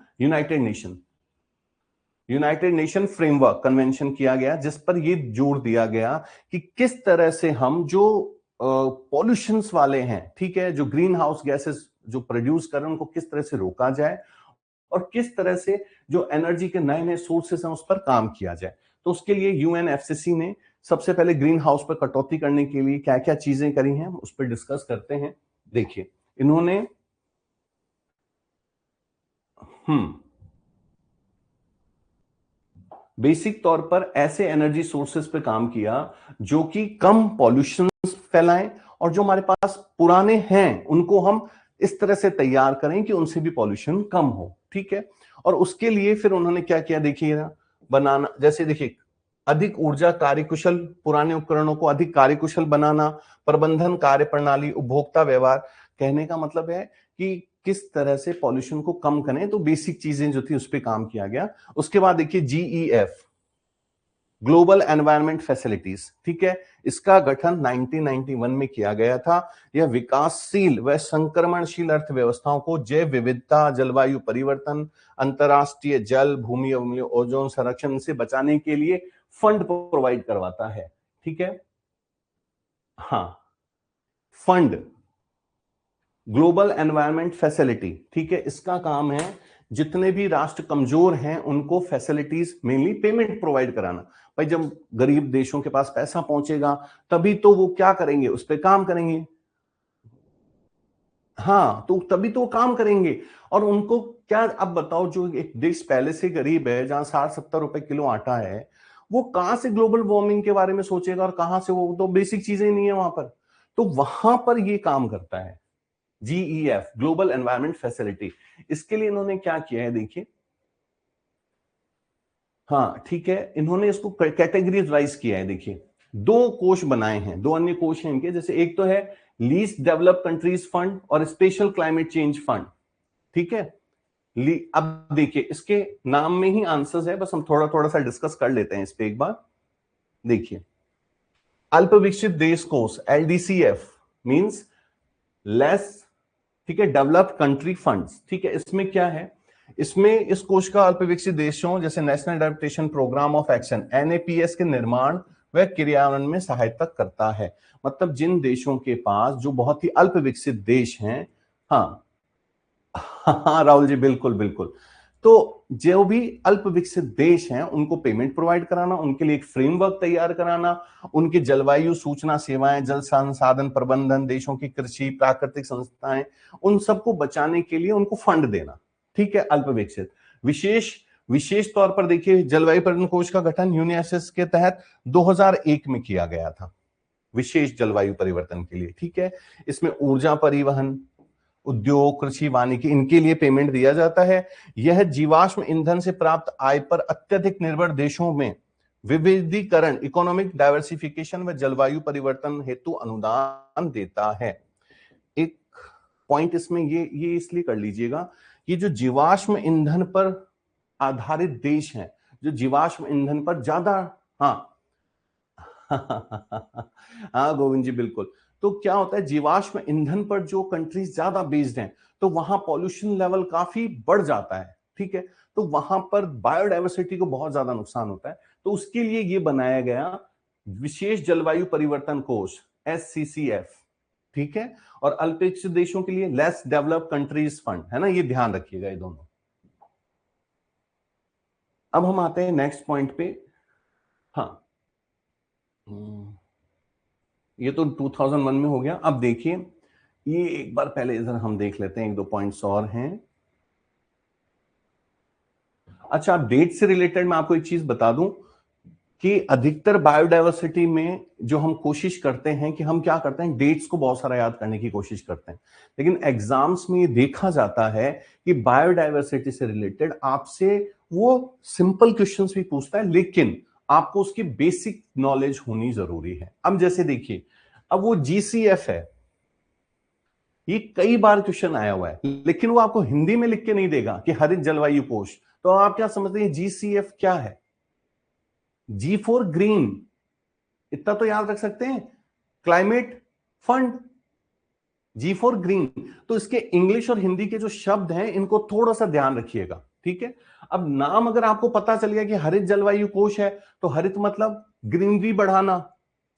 [SPEAKER 1] यूनाइटेड नेशन फ्रेमवर्क कन्वेंशन किया गया, जिस पर यह जोर दिया गया कि किस तरह से हम जो पॉल्यूशंस वाले हैं, ठीक है, जो ग्रीन हाउस गैसेस जो प्रोड्यूस कर रहे हैं, उनको किस तरह से रोका जाए और किस तरह से जो एनर्जी के नए नए सोर्सेस हैं उस पर काम किया जाए। तो उसके लिए यूएनएफसीसी ने सबसे पहले ग्रीन हाउस पर कटौती करने के लिए क्या क्या चीजें करी हैं, उस पर डिस्कस करते हैं। देखिए, इन्होंने हम्म बेसिक तौर पर ऐसे एनर्जी सोर्सेस पे काम किया जो कि कम पॉल्यूशन फैलाएं, और जो हमारे पास पुराने हैं उनको हम इस तरह से तैयार करें कि उनसे भी पॉल्यूशन कम हो, ठीक है। और उसके लिए फिर उन्होंने क्या किया, देखिए ना, बनाना, जैसे देखिए, अधिक ऊर्जा कार्यकुशल, पुराने उपकरणों को अधिक कार्यकुशल बनाना, प्रबंधन कार्य प्रणाली, उपभोक्ता व्यवहार। कहने का मतलब है कि किस तरह से पॉल्यूशन को कम करें, तो बेसिक चीजें जो थी उस पर काम किया गया। उसके बाद देखिए जीईएफ, ग्लोबल एनवायरनमेंट फैसिलिटीज, ठीक है, इसका गठन 1991 में किया गया था। यह विकासशील व संक्रमणशील अर्थव्यवस्थाओं को जैव विविधता, जलवायु परिवर्तन, अंतरराष्ट्रीय जल, भूमि अवमूल्य, ओजोन संरक्षण से बचाने के लिए फंड प्रोवाइड करवाता है, ठीक है। हाँ, फंड, ग्लोबल एनवायरनमेंट फैसिलिटी, ठीक है, इसका काम है जितने भी राष्ट्र कमजोर हैं उनको फैसिलिटीज, मेनली पेमेंट प्रोवाइड कराना। भाई जब गरीब देशों के पास पैसा पहुंचेगा तभी तो वो क्या करेंगे, उस पर काम करेंगे। हाँ, तो तभी तो वो काम करेंगे। और उनको क्या, अब बताओ, जो एक देश पहले से गरीब है, जहां 60-70 रुपए किलो आटा है, वो कहां से ग्लोबल वार्मिंग के बारे में सोचेगा, और कहां से, वो तो बेसिक चीजें नहीं है वहां पर। तो वहां पर ये काम करता है जीईएफ, ग्लोबल एनवायरनमेंट फैसिलिटी। इसके लिए इन्होंने क्या किया है, देखिए, हाँ ठीक है, इन्होंने इसको कैटेगरीज वाइज किया है। देखिए, दो कोष बनाए हैं, दो अन्य कोष हैं इनके, जैसे एक तो है लीस्ट डेवलप कंट्रीज फंड और स्पेशल क्लाइमेट चेंज फंड, ठीक है। अब देखिए, इसके नाम में ही आंसर्स है, बस हम थोड़ा थोड़ा सा डिस्कस कर लेते हैं इस पे एक बार। देखिए, अल्प विकसित देश कोष, एलडीसीएफ मींस लेस, ठीक है, डेवलप्ड कंट्री फंड्स, ठीक है। इसमें क्या है, इसमें इस कोष का अल्प विकसित देशों, जैसे national adaptation programme of action, NAPS के निर्माण व क्रियान्वयन में सहायता करता है। मतलब जिन देशों के पास, जो बहुत ही अल्प विकसित देश हैं, हाँ हाँ राहुल जी, बिल्कुल बिल्कुल। तो जो भी अल्प विकसित देश हैं उनको पेमेंट प्रोवाइड कराना, उनके लिए एक फ्रेमवर्क तैयार कराना, उनकी जलवायु सूचना सेवाएं, जल संसाधन प्रबंधन, देशों की कृषि, प्राकृतिक संस्थाएं, उन सबको बचाने के लिए उनको फंड देना, ठीक है, अल्प विकसित। विशेष विशेष तौर पर देखिए, जलवायु परिवर्तन कोष का गठन यूनिसेफ के तहत 2001 में किया गया था, विशेष जलवायु परिवर्तन के लिए, ठीक है। इसमें ऊर्जा परिवहन, उद्योग, कृषि, वानिकी, इनके लिए पेमेंट दिया जाता है। यह जीवाश्म ईंधन से प्राप्त आय पर अत्यधिक निर्भर देशों में विविधीकरण, इकोनॉमिक डाइवर्सिफिकेशन व जलवायु परिवर्तन हेतु अनुदान देता है। एक पॉइंट इसमें ये इसलिए कर लीजिएगा, ये जो जीवाश्म ईंधन पर आधारित देश हैं, जो जीवाश्म ईंधन पर ज्यादा, हाँ हाँ गोविंद जी बिल्कुल। तो क्या होता है, जीवाश्म ईंधन पर जो कंट्रीज ज्यादा बेस्ड हैं, तो वहां पॉल्यूशन लेवल काफी बढ़ जाता है, ठीक है। तो वहां पर बायोडायवर्सिटी को बहुत ज्यादा नुकसान होता है। तो उसके लिए ये बनाया गया विशेष जलवायु परिवर्तन कोष, SCCF, ठीक है। और अल्पविकसित देशों के लिए लेस डेवलप्ड कंट्रीज फंड, है ना, ये ध्यान रखिएगा ये दोनों। अब हम आते हैं नेक्स्ट पॉइंट पे। हाँ, ये तो 2001 में हो गया। अब देखिए, ये एक बार पहले इधर हम देख लेते हैं, एक दो पॉइंट्स और हैं। अच्छा, डेट से रिलेटेड मैं आपको एक चीज बता दूं कि अधिकतर बायोडायवर्सिटी में जो हम कोशिश करते हैं कि हम क्या करते हैं, डेट्स को बहुत सारा याद करने की कोशिश करते हैं, लेकिन एग्जाम्स में ये देखा जाता है कि बायोडायवर्सिटी से रिलेटेड आपसे वो सिंपल क्वेश्चंस भी पूछता है, लेकिन आपको उसकी बेसिक नॉलेज होनी जरूरी है। अब जैसे देखिए, अब वो GCF है, ये कई बार क्वेश्चन आया हुआ है, लेकिन वो आपको हिंदी में लिख के नहीं देगा कि हरित जलवायु कोष। तो आप क्या समझते हैं GCF क्या है? G फॉर ग्रीन, इतना तो याद रख सकते हैं, climate fund, G for green. तो इसके इंग्लिश और हिंदी के जो शब्द हैं, इनको थोड़ा सा ध्यान रखिएगा, ठीक है। अब नाम अगर आपको पता चल गया कि हरित जलवायु कोष है, तो हरित मतलब ग्रीनरी बढ़ाना,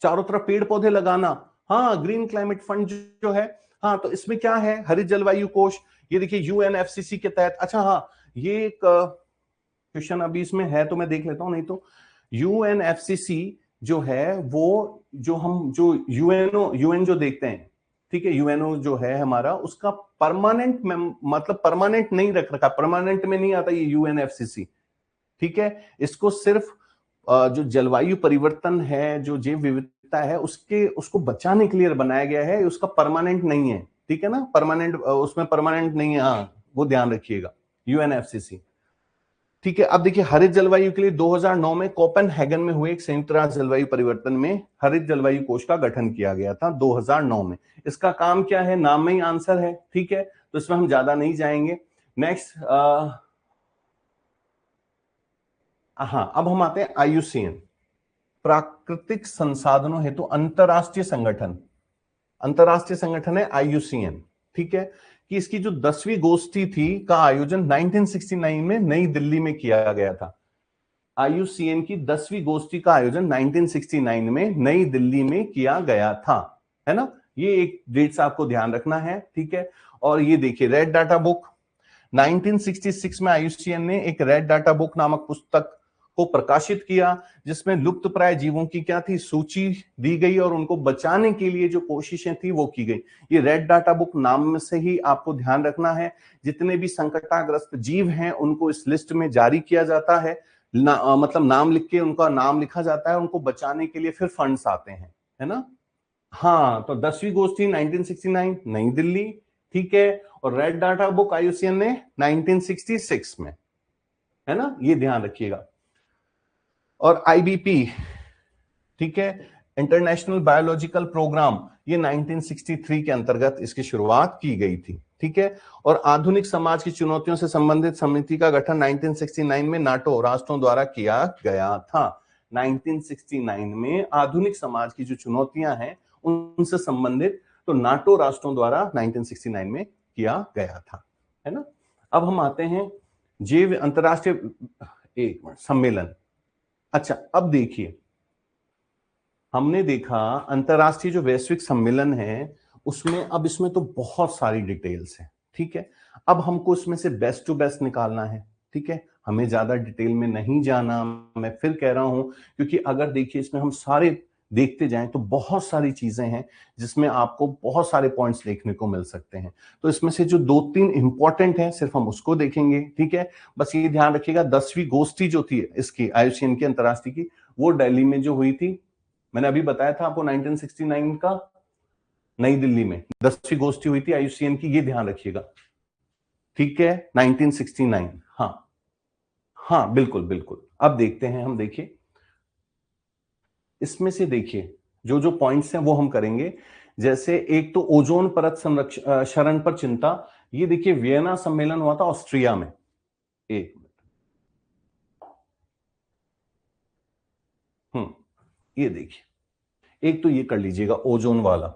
[SPEAKER 1] चारों तरफ पेड़ पौधे लगाना। हाँ, ग्रीन क्लाइमेट फंड जो है, हाँ, तो इसमें क्या है, हरित जलवायु कोष, ये देखिए UNFCCC के तहत। अच्छा हाँ, ये एक क्वेश्चन अभी इसमें है तो मैं देख लेता हूं, नहीं तो UNFCCC जो है वो, जो हम जो UN जो देखते हैं, ठीक है, UNO जो है हमारा, उसका परमानेंट मतलब परमानेंट नहीं रख रखा, परमानेंट में नहीं आता ये UNFCCC, ठीक है। इसको सिर्फ जो जलवायु परिवर्तन है, जो जैव विविधता है, उसको बचाने के लिए बनाया गया है, उसका परमानेंट नहीं है, ठीक है ना, परमानेंट उसमें परमानेंट नहीं है, हाँ, वो ध्यान रखिएगा, UNFCCC, ठीक है। अब देखिए, हरित जलवायु के लिए 2009 में कोपेनहेगन में हुए एक संयुक्त राष्ट्र जलवायु परिवर्तन में हरित जलवायु कोष का गठन किया गया था 2009 में। इसका काम क्या है, नाम में ही आंसर है, ठीक है, तो इसमें हम ज्यादा नहीं जाएंगे। नेक्स्ट, हाँ, अब हम आते हैं IUCN, प्राकृतिक संसाधनों हेतु अंतरराष्ट्रीय संगठन। अंतरराष्ट्रीय संगठन है IUCN, ठीक है, कि इसकी जो 10वीं गोष्ठी थी का आयोजन 1969 में नई दिल्ली में किया गया था। IUCN की 10वीं गोष्ठी का आयोजन 1969 में नई दिल्ली में किया गया था, है ना। ये एक डेट्स आपको ध्यान रखना है, ठीक है। और ये देखिए, रेड डाटा बुक, 1966 में IUCN ने एक रेड डाटा बुक नामक पुस्तक को प्रकाशित किया, जिसमें लुप्त प्राय जीवों की क्या थी, सूची दी गई और उनको बचाने के लिए जो कोशिशें थी वो की गई। ये रेड डाटा बुक नाम में से ही आपको ध्यान रखना है, जितने भी संकटाग्रस्त जीव हैं उनको इस लिस्ट में जारी किया जाता है, मतलब नाम लिख के उनका नाम लिखा जाता है, उनको बचाने के लिए फिर फंड्स आते हैं, है ना। हाँ, तो 10वीं गोष्ठी 1969 नई दिल्ली, ठीक है, और रेड डाटा बुक IUCN ने 1966 में, है ना, ये ध्यान रखिएगा। और IBP, ठीक है, इंटरनेशनल बायोलॉजिकल प्रोग्राम, ये 1963 के अंतर्गत इसकी शुरुआत की गई थी, ठीक है। और आधुनिक समाज की चुनौतियों से संबंधित समिति का गठन 1969 में नाटो राष्ट्रों द्वारा किया गया था। 1969 में आधुनिक समाज की जो चुनौतियां हैं उनसे संबंधित, तो नाटो राष्ट्रों द्वारा 1969 में किया गया था, है ना। अब हम आते हैं जैव अंतरराष्ट्रीय एक सम्मेलन। अच्छा, अब देखिए, हमने देखा अंतरराष्ट्रीय जो वैश्विक सम्मेलन है उसमें, अब इसमें तो बहुत सारी डिटेल्स है, ठीक है। अब हमको इसमें से बेस्ट टू बेस्ट निकालना है, ठीक है, हमें ज्यादा डिटेल में नहीं जाना, मैं फिर कह रहा हूं, क्योंकि अगर देखिए इसमें हम सारे देखते जाएं तो बहुत सारी चीजें हैं जिसमें आपको बहुत सारे पॉइंट्स देखने को मिल सकते हैं। तो इसमें से जो 2-3 इंपॉर्टेंट हैं सिर्फ हम उसको देखेंगे, ठीक है। बस ये ध्यान रखिएगा, 10वीं गोष्ठी जो थी इसकी IUCN की अंतरराष्ट्रीय की, वो दिल्ली में जो हुई थी, मैंने अभी बताया था आपको 1969 का, नई दिल्ली में 10वीं गोष्ठी हुई थी IUCN की, ये ध्यान रखिएगा, ठीक है, 1969। हाँ हाँ, बिल्कुल बिल्कुल। अब देखते हैं हम, देखिए इसमें से देखिए जो जो पॉइंट्स हैं वो हम करेंगे। जैसे एक तो ओजोन परत संरक्षण क्षरण पर चिंता, ये देखिए वियना सम्मेलन हुआ था ऑस्ट्रिया में। एक ये देखिए, एक तो ये कर लीजिएगा ओजोन वाला।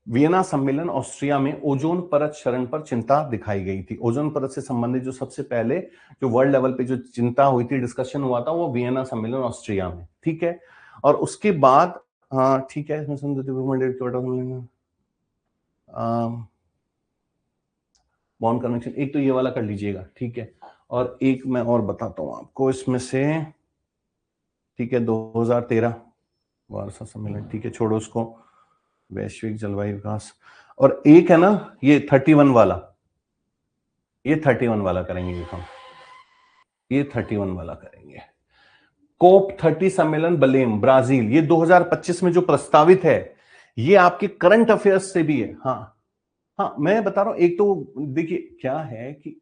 [SPEAKER 1] वियना सम्मेलन ऑस्ट्रिया में ओजोन परत क्षरण पर चिंता दिखाई गई थी। ओजोन परत से संबंधित जो सबसे पहले जो वर्ल्ड लेवल पे जो चिंता हुई थी, डिस्कशन हुआ था, वो वियना सम्मेलन ऑस्ट्रिया में, ठीक है। और उसके बाद हाँ ठीक है, बॉन्ड कनेक्शन, एक तो ये वाला कर लीजिएगा, ठीक है। और एक मैं और बताता हूं आपको इसमें से, ठीक है, 2013 वार्सा सम्मेलन, ठीक है, छोड़ो उसको, वैश्विक जलवायु विकास। और एक है ना ये 31 वाला, ये 31 वाला करेंगे हम, ये 31 वाला करेंगे। कोप 30 सम्मेलन बलेम ब्राजील, ये 2025 में जो प्रस्तावित है, ये आपके करंट अफेयर्स से भी है। हाँ हाँ, मैं बता रहा हूं, एक तो देखिए क्या है कि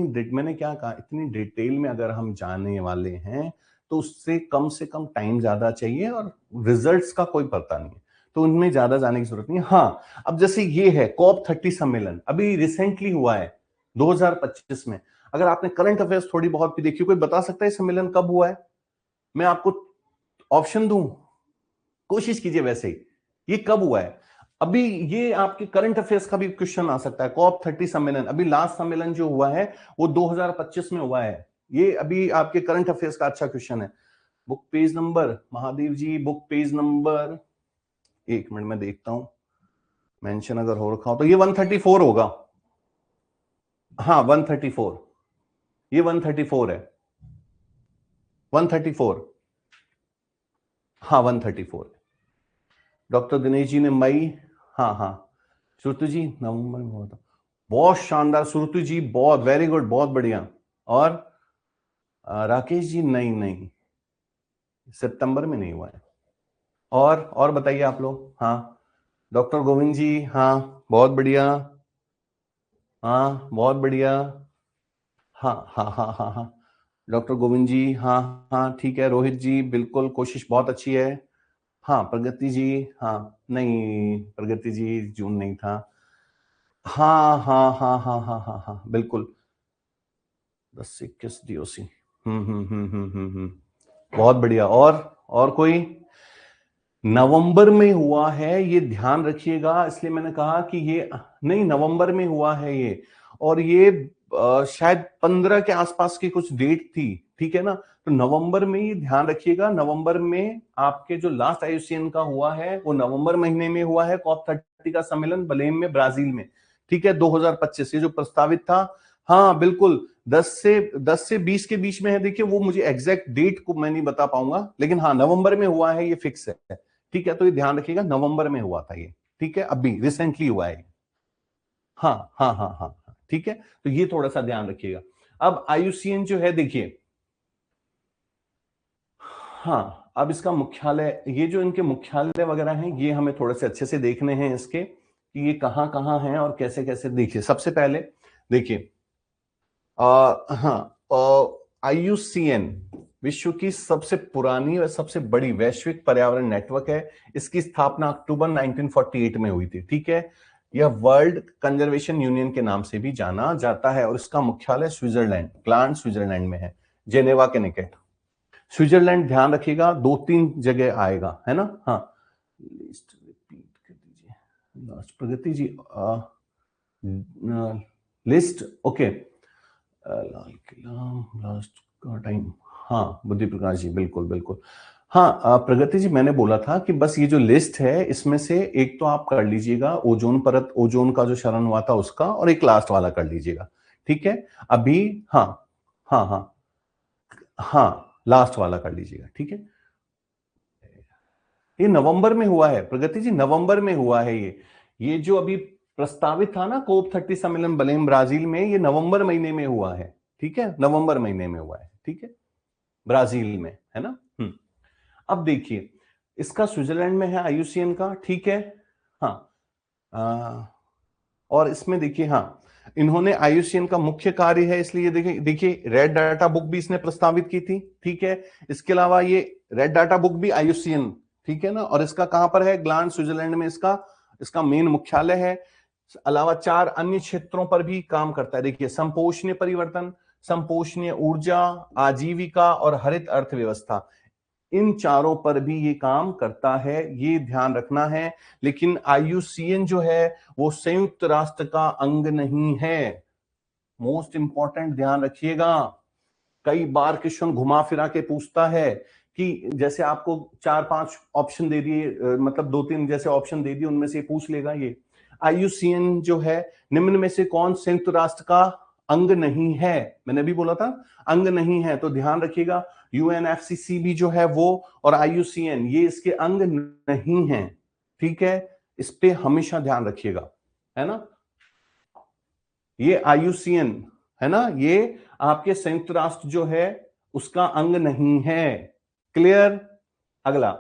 [SPEAKER 1] मैंने क्या कहा, इतनी डिटेल में अगर हम जाने वाले हैं तो उससे कम से कम टाइम ज्यादा चाहिए और रिजल्ट्स का कोई पता नहीं है, तो उनमें ज्यादा जाने की जरूरत नहीं है। हाँ, अब जैसे ये है कॉप 30 सम्मेलन, अभी रिसेंटली हुआ है 2025 में। अगर आपने करंट अफेयर्स थोड़ी बहुत भी देखी, कोई बता सकता है सम्मेलन कब हुआ है? मैं आपको ऑप्शन दूं, कोशिश कीजिए वैसे ही, ये कब हुआ है? अभी ये आपके करंट अफेयर्स का भी क्वेश्चन आ सकता है। कॉप 30 सम्मेलन, अभी लास्ट सम्मेलन जो हुआ है वो 2025 में हुआ है। ये अभी आपके करंट अफेयर्स का अच्छा क्वेश्चन है। बुक पेज नंबर, महादेव जी, बुक पेज नंबर, एक मिनट में देखता हूं, मेंशन अगर हो रखा हो तो ये 134 होगा। हाँ 134, ये 134 है, 134, हाँ 134। डॉक्टर दिनेश जी ने मई, हाँ हाँ, श्रुति जी नवंबर में हुआ था, बहुत शानदार श्रुति जी, बहुत वेरी गुड, बहुत बढ़िया। और राकेश जी, नहीं नहीं, सितंबर में नहीं हुआ है। और बताइए आप लोग। हाँ डॉक्टर गोविंद जी, हाँ बहुत बढ़िया, हाँ बहुत बढ़िया, हाँ हाँ हाँ हाँ हाँ, डॉक्टर गोविंद जी, हाँ हाँ ठीक है, रोहित जी बिल्कुल, कोशिश बहुत अच्छी है। हाँ प्रगति जी, हाँ नहीं प्रगति जी जून नहीं था, हाँ हाँ हाँ हाँ हाँ हाँ हाँ बिल्कुल, 10 से 21 DOC। बहुत बढ़िया। और कोई? नवंबर में हुआ है, ये ध्यान रखिएगा, इसलिए मैंने कहा कि ये नहीं, नवंबर में हुआ है ये, और ये शायद 15 के आसपास की कुछ डेट थी, ठीक है ना। तो नवंबर में ये ध्यान रखिएगा, नवंबर में आपके जो लास्ट IUCN का हुआ है वो नवंबर महीने में हुआ है, कॉप 30 का सम्मेलन बलेम में ब्राजील में, ठीक है, 2025, ये जो प्रस्तावित था। हाँ बिल्कुल, 10 से 20 के बीच में है, देखिए वो मुझे एग्जैक्ट डेट को मैं नहीं बता पाऊंगा, लेकिन हाँ नवंबर में हुआ है, ये फिक्स है, ठीक है। तो ये ध्यान रखिएगा, नवंबर में हुआ था ये, ठीक है, अभी रिसेंटली हुआ है। हाँ हाँ हाँ हाँ हाँ, ठीक है, तो ये थोड़ा सा ध्यान रखिएगा। अब IUCN जो है देखिए, हाँ अब इसका मुख्यालय, ये जो इनके मुख्यालय वगैरह हैं, ये हमें थोड़े से अच्छे से देखने हैं इसके, कि ये कहाँ कहाँ हैं और कैसे कैसे। देखिए सबसे पहले देखिए, हाँ, IUCN विश्व की सबसे पुरानी और सबसे बड़ी वैश्विक पर्यावरण नेटवर्क है। इसकी स्थापना अक्टूबर 1948 में हुई थी, ठीक है। यह वर्ल्ड कंजर्वेशन यूनियन के नाम से भी जाना जाता है और इसका मुख्यालय स्विट्जरलैंड, ग्लांड स्विट्जरलैंड में है, जेनेवा के निकट। स्विट्जरलैंड ध्यान रखिएगा, 2-3 जगह आएगा, है ना। हाँ लिस्ट रिपीट कर दीजिए प्रगति जी, list okay, Lal Qila last का टाइम, हाँ बुद्धि प्रकाश जी बिल्कुल बिल्कुल। हाँ प्रगति जी, मैंने बोला था कि बस ये जो लिस्ट है इसमें से एक तो आप कर लीजिएगा ओजोन परत, ओजोन का जो क्षरण हुआ था उसका, और एक लास्ट वाला कर लीजिएगा, ठीक है अभी। हाँ हाँ हाँ हाँ, लास्ट वाला कर लीजिएगा, ठीक है। ये नवंबर में हुआ है प्रगति जी, नवंबर में हुआ है ये जो अभी प्रस्तावित था ना कोप 30 सम्मेलन बलेम ब्राजील में, ये नवंबर महीने में हुआ है, ठीक है, नवंबर महीने में हुआ है, ठीक है, ब्राजील में, है ना। अब देखिए, इसका स्विट्जरलैंड में है IUCN का, ठीक है। हाँ और इसमें देखिए, हाँ इन्होंने IUCN का मुख्य कार्य है, इसलिए देखिए देखिए रेड डाटा बुक भी इसने प्रस्तावित की थी, ठीक है। इसके अलावा ये रेड डाटा बुक भी IUCN, ठीक है ना, और इसका कहां पर है, ग्लांड स्विट्जरलैंड में इसका इसका मेन मुख्यालय है। अलावा 4 अन्य क्षेत्रों पर भी काम करता है। देखिए, संपोषणीय परिवर्तन, संपोषणीय ऊर्जा, आजीविका और हरित अर्थव्यवस्था, इन चारों पर भी ये काम करता है, ये ध्यान रखना है। लेकिन IUCN जो है वो संयुक्त राष्ट्र का अंग नहीं है। मोस्ट इंपॉर्टेंट, ध्यान रखिएगा। कई बार क्वेश्चन घुमा फिरा के पूछता है कि जैसे आपको 4-5 ऑप्शन दे दिए, मतलब 2-3 जैसे ऑप्शन दे दिए, उनमें से पूछ लेगा ये IUCN जो है निम्न में से कौन संयुक्त राष्ट्र का अंग नहीं है। मैंने भी बोला था अंग नहीं है, तो ध्यान रखिएगा UNFCCC भी जो है वो और IUCN ये इसके अंग नहीं है। ठीक है, इस पे हमेशा ध्यान रखिएगा, है ना। ये IUCN है ना, ये आपके संयुक्त राष्ट्र जो है उसका अंग नहीं है। क्लियर। अगला,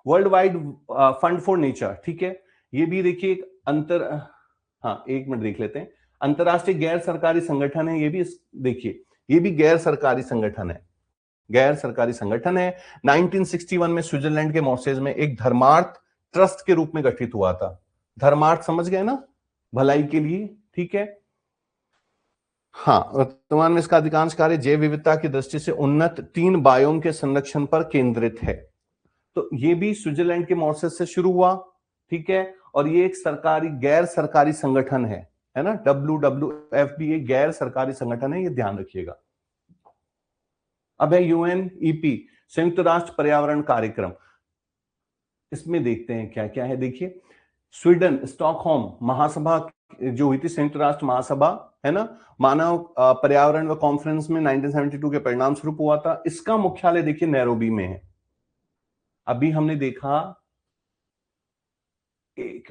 [SPEAKER 1] world wide fund for nature. ठीक है, ये भी देखिए एक हाँ, एक मिनट देख लेते हैं। अंतरराष्ट्रीय गैर सरकारी संगठन है, ये भी देखिए, ये भी गैर सरकारी संगठन है, गैर सरकारी संगठन है। 1961 में स्विट्जरलैंड के मॉर्सेज में एक धर्मार्थ ट्रस्ट के रूप में गठित हुआ था। धर्मार्थ समझ गए ना, भलाई के लिए। ठीक है, हाँ, वर्तमान में इसका अधिकांश कार्य जैव विविधता की दृष्टि से उन्नत 3 बायोम के संरक्षण पर केंद्रित है। तो ये भी स्विट्जरलैंड के मॉर्सेस से शुरू हुआ। ठीक है, और ये एक सरकारी गैर सरकारी संगठन है ना। WWF भी एक गैर सरकारी संगठन है, ये ध्यान रखिएगा। अब है UNEP, संयुक्त राष्ट्र पर्यावरण कार्यक्रम। इसमें देखते हैं क्या क्या है। देखिए, स्वीडन स्टॉकहोम महासभा जो हुई थी, संयुक्त राष्ट्र महासभा, है ना, मानव पर्यावरण व कॉन्फ्रेंस में 1972 के परिणाम स्वरूप हुआ था। इसका मुख्यालय देखिए नैरोबी में है। अभी हमने देखा, एक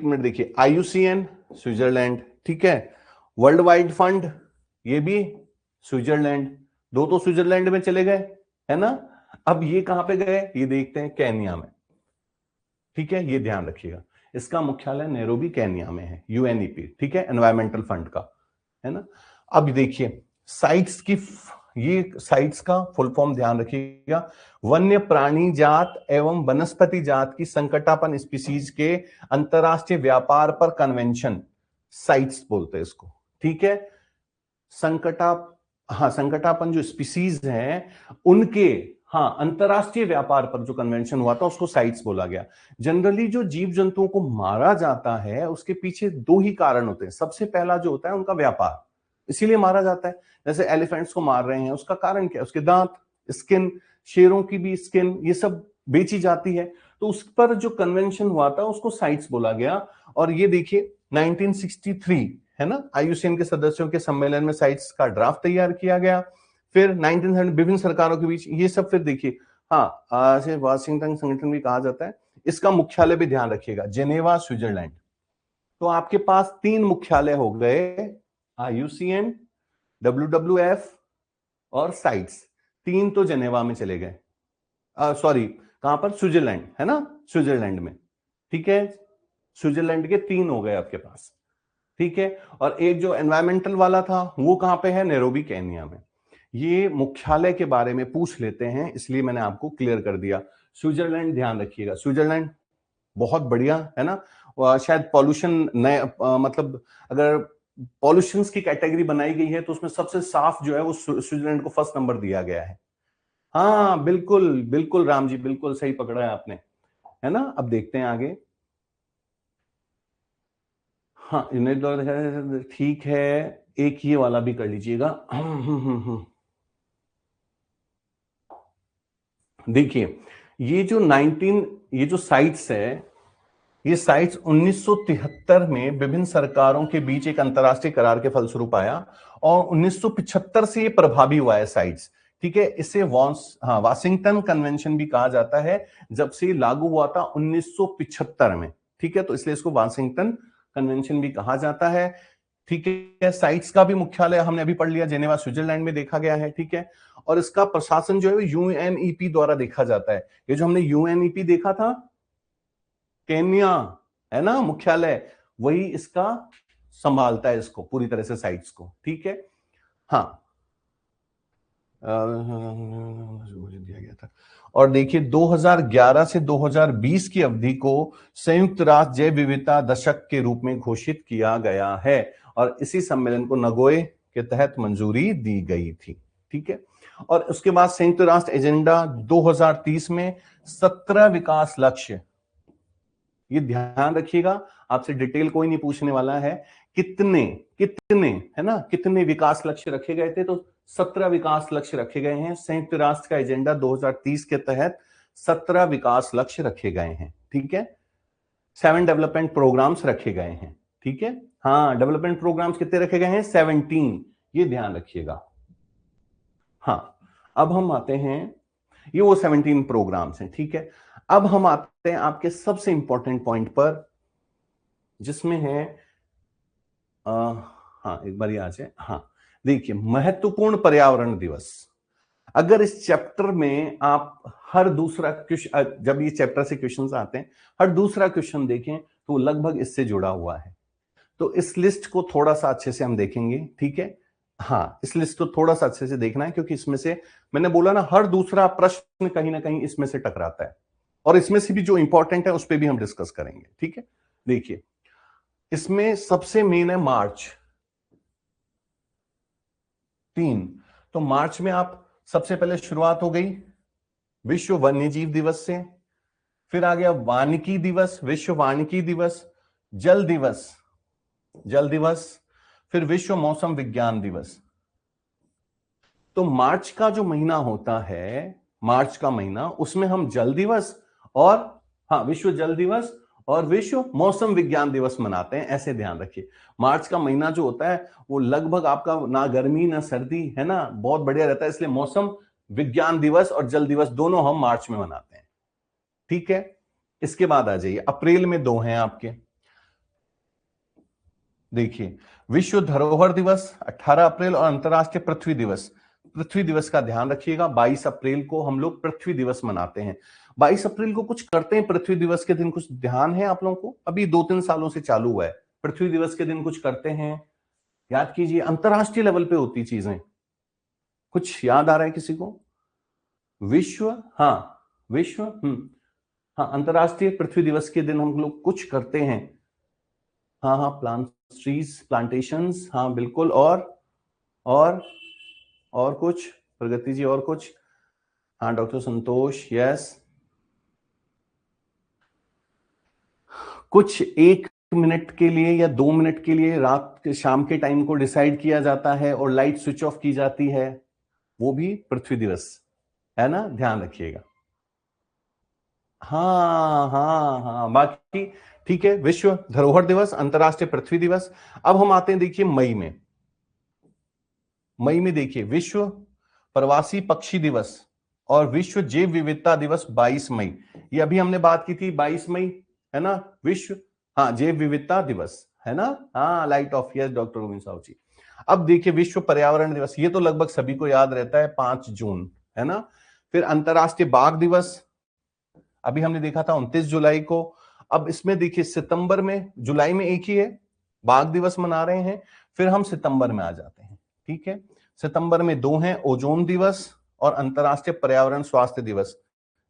[SPEAKER 1] मिनट देखिए, IUCN स्विट्जरलैंड, ठीक है, वर्ल्ड वाइड फंड ये भी स्विट्जरलैंड, दो तो स्विट्जरलैंड में चले गए, है ना। अब ये कहां पे गए, ये देखते हैं, केन्या में। ठीक है, ये ध्यान रखिएगा, इसका मुख्यालय नैरोबी केन्या में है, UNEP। ठीक है, एनवायरमेंटल फंड का, है ना। अब देखिए साइट्स की, ये साइट्स का फुल फॉर्म ध्यान रखिएगा, वन्य प्राणी जात एवं वनस्पति जात की संकटापन स्पीसीज के अंतरराष्ट्रीय व्यापार पर कन्वेंशन, साइट्स बोलते हैं इसको। ठीक है, संकटापन जो स्पीसीज हैं उनके, हाँ, अंतरराष्ट्रीय व्यापार पर जो कन्वेंशन हुआ था उसको साइट्स बोला गया। जनरली जो जीव जंतुओं को मारा जाता है उसके पीछे 2 ही कारण होते हैं। सबसे पहला जो होता है उनका व्यापार, इसीलिए मारा जाता है। जैसे एलिफेंट्स को मार रहे हैं, उसका कारण क्या है, उसके दांत, स्किन, शेरों की भी स्किन, ये सब बेची जाती है। तो उस पर जो कन्वेंशन हुआ था उसको साइट्स बोला गया। और ये देखिए 1963, है ना, IUCN के सदस्यों के सम्मेलन में साइट्स का ड्राफ्ट तैयार किया गया। फिर 1900 विभिन्न सरकारों के बीच ये सब, फिर देखिए, हाँ, वाशिंगटन संगठन भी कहा जाता है। इसका मुख्यालय भी ध्यान रखिएगा, जेनेवा स्विट्जरलैंड। तो आपके पास 3 मुख्यालय हो गए, IUCN, WWF और साइट्स। 3 तो जेनेवा में चले गए, सॉरी, कहां पर, स्विट्जरलैंड, है ना, स्विट्जरलैंड में। ठीक है, स्विट्जरलैंड के 3 हो गए आपके पास। ठीक है, और एक जो एनवायरमेंटल वाला था वो कहां पे है, नैरोबी केन्या में। ये मुख्यालय के बारे में पूछ लेते हैं, इसलिए मैंने आपको क्लियर कर दिया। स्विट्जरलैंड ध्यान रखिएगा, स्विट्जरलैंड बहुत बढ़िया, है ना। शायद पॉल्यूशन नए, मतलब अगर पॉल्यूशन की कैटेगरी बनाई गई है तो उसमें सबसे साफ जो है वो स्विट्जरलैंड को फर्स्ट नंबर दिया गया है। हाँ, बिल्कुल बिल्कुल राम जी, बिल्कुल सही पकड़ा है आपने, है ना। अब देखते हैं आगे। हाँ, ठीक है, एक ये वाला भी कर लीजिएगा। देखिए, ये जो साइट्स है, ये साइट्स 1973 में विभिन्न सरकारों के बीच एक अंतरराष्ट्रीय करार के फलस्वरूप आया और 1975 से ये प्रभावी हुआ है साइट्स। ठीक है, इसे वाशिंगटन कन्वेंशन भी कहा जाता है, जब से लागू हुआ था 1975 में। ठीक है, तो इसलिए इसको वाशिंगटन कन्वेंशन भी कहा जाता है। ठीक है, साइट्स का भी मुख्यालय हमने अभी पढ़ लिया, जेनेवा स्विट्जरलैंड में देखा गया है। ठीक है, और इसका प्रशासन जो है UNEP द्वारा देखा जाता है। ये जो हमने UNEP देखा था, केन्या, है ना, मुख्यालय, वही इसका संभालता है इसको पूरी तरह से, साइट्स को। ठीक है, हाँ, मुझे दिया गया था। और देखिए 2011 से 2020 की अवधि को संयुक्त राष्ट्र जैव विविधता दशक के रूप में घोषित किया गया है और इसी सम्मेलन को नगोए के तहत मंजूरी दी गई थी। ठीक है, और उसके बाद संयुक्त राष्ट्र एजेंडा 2030 में 17 विकास लक्ष्य, ये ध्यान रखिएगा, आपसे डिटेल कोई नहीं पूछने वाला है, कितने कितने है ना, कितने विकास लक्ष्य रखे गए थे, तो 17 विकास लक्ष्य रखे गए हैं। संयुक्त राष्ट्र का एजेंडा 2030 के तहत 17 विकास लक्ष्य रखे गए हैं। ठीक है, 7 डेवलपमेंट प्रोग्राम्स रखे गए हैं। ठीक है, हाँ, डेवलपमेंट प्रोग्राम्स कितने रखे गए हैं? 17, ये ध्यान रखिएगा। हाँ, अब हम आते हैं, ये वो 17 प्रोग्राम्स हैं। ठीक है, अब हम आते हैं आपके सबसे इंपॉर्टेंट पॉइंट पर, जिसमें है हाँ, एक बार आ जाए। हाँ, देखिए, महत्वपूर्ण पर्यावरण दिवस। अगर इस चैप्टर में आप हर दूसरा क्वेश्चन, जब ये चैप्टर से क्वेश्चंस आते हैं, हर दूसरा क्वेश्चन देखें तो लगभग इससे जुड़ा हुआ है। तो इस लिस्ट को थोड़ा सा अच्छे से हम देखेंगे। ठीक है, हाँ, इस लिस्ट को थोड़ा सा अच्छे से देखना है, क्योंकि इसमें से मैंने बोला ना, हर दूसरा प्रश्न कहीं ना कहीं इसमें से टकराता है, और इसमें से भी जो इंपॉर्टेंट है उस पर भी हम डिस्कस करेंगे। ठीक है, देखिए, इसमें सबसे मेन है मार्च 3। तो मार्च में आप सबसे पहले शुरुआत हो गई विश्व वन्यजीव दिवस से, फिर आ गया वानिकी दिवस, विश्व वानिकी दिवस, जल दिवस, जल दिवस, फिर विश्व मौसम विज्ञान दिवस। तो मार्च का जो महीना होता है, मार्च का महीना, उसमें हम जल दिवस और, हाँ, विश्व जल दिवस और विश्व मौसम विज्ञान दिवस मनाते हैं। ऐसे ध्यान रखिए, मार्च का महीना जो होता है वो लगभग आपका ना गर्मी ना सर्दी, है ना, बहुत बढ़िया रहता है, इसलिए मौसम विज्ञान दिवस और जल दिवस दोनों हम मार्च में मनाते हैं। ठीक है, इसके बाद आ जाइए, अप्रैल में 2 हैं आपके। देखिए, विश्व धरोहर दिवस 18 अप्रैल और अंतर्राष्ट्रीय पृथ्वी दिवस। पृथ्वी दिवस का ध्यान रखिएगा, 22 अप्रैल को हम लोग पृथ्वी दिवस मनाते हैं। 22 अप्रैल को कुछ करते हैं पृथ्वी दिवस के दिन, कुछ ध्यान है आप लोगों को? अभी 2-3 सालों से चालू हुआ है, पृथ्वी दिवस के दिन कुछ करते हैं, याद कीजिए, अंतर्राष्ट्रीय लेवल पे होती चीजें, कुछ याद आ रहा है किसी को? विश्व, हाँ, विश्व, हाँ, अंतर्राष्ट्रीय पृथ्वी दिवस के दिन हम लोग कुछ करते हैं। हाँ हाँ, प्लांट ट्रीज, प्लांटेशंस, हाँ बिल्कुल, और और कुछ, प्रगति जी, और कुछ? हाँ, डॉक्टर संतोष, यस, कुछ 1 मिनट के लिए या 2 मिनट के लिए रात के, शाम के टाइम को डिसाइड किया जाता है और लाइट स्विच ऑफ की जाती है, वो भी पृथ्वी दिवस है ना, ध्यान रखिएगा। हाँ हाँ हाँ, बाकी ठीक है, विश्व धरोहर दिवस, अंतर्राष्ट्रीय पृथ्वी दिवस। अब हम आते हैं, देखिए, मई में। मई में देखिए, विश्व प्रवासी पक्षी दिवस और विश्व जैव विविधता दिवस 22 मई। ये अभी हमने बात की थी, 22 मई, है ना, विश्व, हाँ, जैव विविधता दिवस, है ना, हाँ, light off, yes doctor Govind Sahu ji. अब देखिए, विश्व पर्यावरण दिवस, ये तो लगभग सभी को याद रहता है, 5 जून, है ना। फिर अंतर्राष्ट्रीय बाघ दिवस, अभी हमने देखा था 29 जुलाई को। अब इसमें देखिए, सितंबर में, जुलाई में एक ही है, बाघ दिवस मना रहे हैं, फिर हम सितंबर में आ जाते हैं। ठीक है, सितंबर में 2 हैं, ओजोन दिवस और अंतर्राष्ट्रीय पर्यावरण स्वास्थ्य दिवस।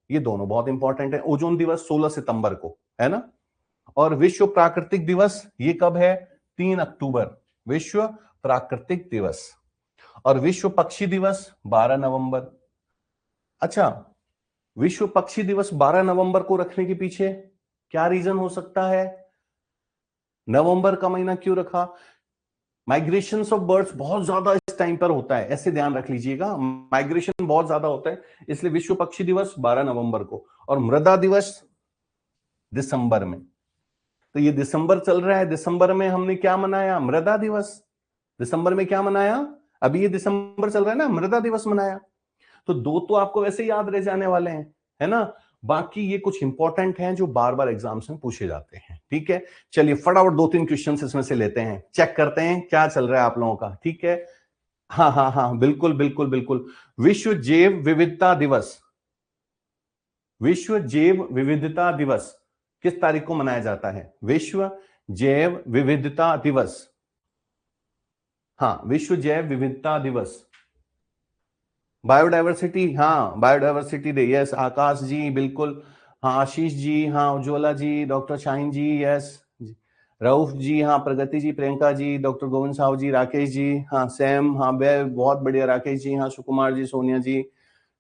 [SPEAKER 1] ये दोनों बहुत इंपॉर्टेंट है। ओजोन दिवस 16 सितंबर को, है ना। और विश्व प्राकृतिक दिवस, ये कब है? 3 अक्टूबर, विश्व प्राकृतिक दिवस। और विश्व पक्षी दिवस 12 नवंबर। अच्छा, विश्व पक्षी दिवस 12 नवंबर को रखने के पीछे क्या रीजन हो सकता है? नवंबर का महीना क्यों रखा? माइग्रेशन ऑफ बर्ड्स बहुत ज्यादा इस टाइम पर होता है, ऐसे ध्यान रख लीजिएगा, माइग्रेशन बहुत ज्यादा होता है, इसलिए विश्व पक्षी दिवस 12 नवंबर को। और मृदा दिवस दिसंबर में। तो ये दिसंबर चल रहा है, दिसंबर में हमने क्या मनाया? मृदा दिवस। दिसंबर में क्या मनाया? अभी ये दिसंबर चल रहा है ना, मृदा दिवस मनाया। तो 2 तो आपको वैसे ही याद रह जाने वाले हैं, है ना। बाकी ये कुछ इंपॉर्टेंट हैं जो बार बार एग्जाम्स में पूछे जाते हैं। ठीक है, चलिए फटाफट 2-3 क्वेश्चन इसमें से लेते हैं, चेक करते हैं क्या चल रहा है आप लोगों का। ठीक है, हाँ हाँ हाँ, बिल्कुल बिल्कुल बिल्कुल। विश्व जैव विविधता दिवस, विश्व जैव विविधता दिवस किस तारीख को मनाया जाता है? विश्व जैव विविधता दिवस, हाँ, विश्व जैव विविधता दिवस बायोडायवर्सिटी, हाँ biodiversity day, yes Akash ji बिल्कुल, हाँ आशीष जी, हाँ उज्ज्वला जी, डॉक्टर शाहीन जी, यस रऊफ जी, हाँ प्रगति जी, प्रियंका जी, डॉक्टर गोविंद साहू जी, राकेश जी, हाँ सैम, हाँ बहुत बढ़िया राकेश जी, हाँ Sukumar ji, Sonia ji,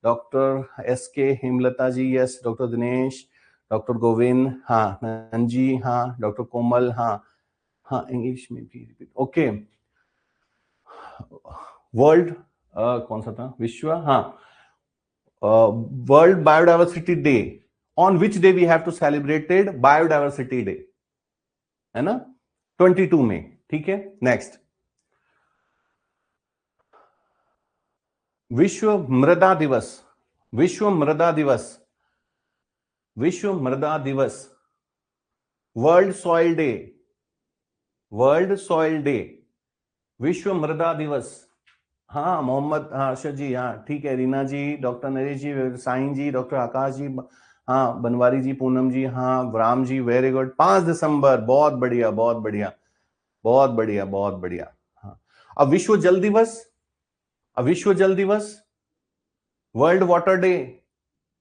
[SPEAKER 1] doctor S K, Hemlata ji, yes doctor Dinesh, doctor Govind, हाँ नंजी, हाँ डॉक्टर कोमल, हाँ हाँ इंग्लिश में भी, ओके वर्ल्ड कौन सा था, विश्व, हाँ world biodiversity day, on which day we have to celebrated biodiversity day, है ना 22 में, ठीक है। नेक्स्ट, विश्व मृदा दिवस, विश्व मृदा दिवस, विश्व मृदा दिवस, world soil day, world soil day, विश्व मृदा दिवस, हाँ मोहम्मद, हाँ अर्षद जी, हाँ ठीक है, रीना जी, डॉक्टर नरेश जी, साईं जी, डॉक्टर आकाश जी, हाँ बनवारी जी, पूनम जी, हाँ राम जी, वेरी गुड, 5 दिसंबर, बहुत बढ़िया बहुत बढ़िया बहुत बढ़िया बहुत बढ़िया। हाँ अब विश्व जल दिवस, अब विश्व जल दिवस, world water day,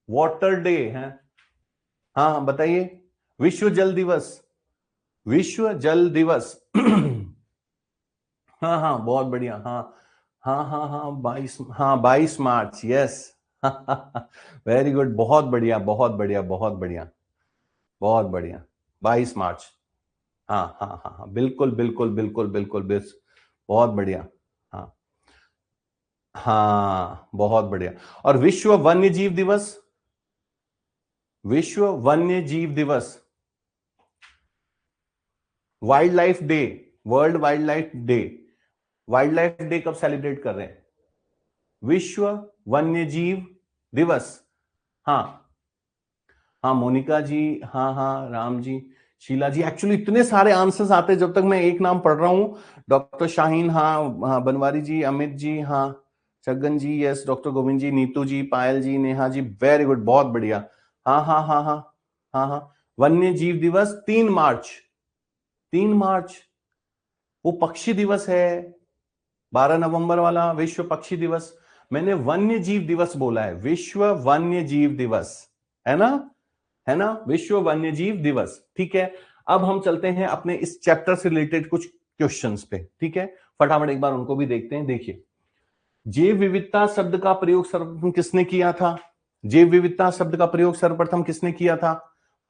[SPEAKER 1] water day है, हाँ हाँ बताइए, विश्व जल दिवस, विश्व जल दिवस हाँ हाँ बहुत बढ़िया, हाँ हाँ हाँ हाँ 22, हाँ 22 मार्च, यस वेरी गुड, बहुत बढ़िया बहुत बढ़िया बहुत बढ़िया बहुत बढ़िया, 22 मार्च, हाँ हाँ हाँ हाँ बिल्कुल बिल्कुल बिल्कुल बिल्कुल बहुत बढ़िया, हाँ हाँ बहुत बढ़िया। और विश्व वन्य जीव दिवस, विश्व वन्य जीव दिवस, wild life day, world wild life day, wild life day कब सेलिब्रेट कर रहे हैं, विश्व वन्य जीव दिवस, हाँ हाँ मोनिका जी, हाँ हाँ राम जी, शीला जी, एक्चुअली इतने सारे आंसर्स आते हैं जब तक मैं एक नाम पढ़ रहा हूं, डॉक्टर शाहीन, हाँ हाँ बनवारी जी, अमित जी, हाँ छगन जी, यस डॉक्टर गोविंद जी, नीतू जी, पायल जी, नेहा जी, वेरी गुड बहुत बढ़िया, हाँ हाँ हाँ हाँ हाँ हाँ वन्य जीव दिवस 3 मार्च, 3 मार्च, वो पक्षी दिवस है, 12 नवंबर वाला विश्व पक्षी दिवस, मैंने वन्य जीव दिवस बोला है, विश्व वन्य जीव दिवस, है ना, है ना विश्व वन्य जीव दिवस, ठीक है। अब हम चलते हैं अपने इस चैप्टर से रिलेटेड कुछ क्वेश्चंस पे, ठीक है, फटाफट एक बार उनको भी देखते हैं। देखिए जैव विविधता शब्द का प्रयोग सर्वप्रथम किसने किया था, जैव विविधता शब्द का प्रयोग सर्वप्रथम किसने किया था,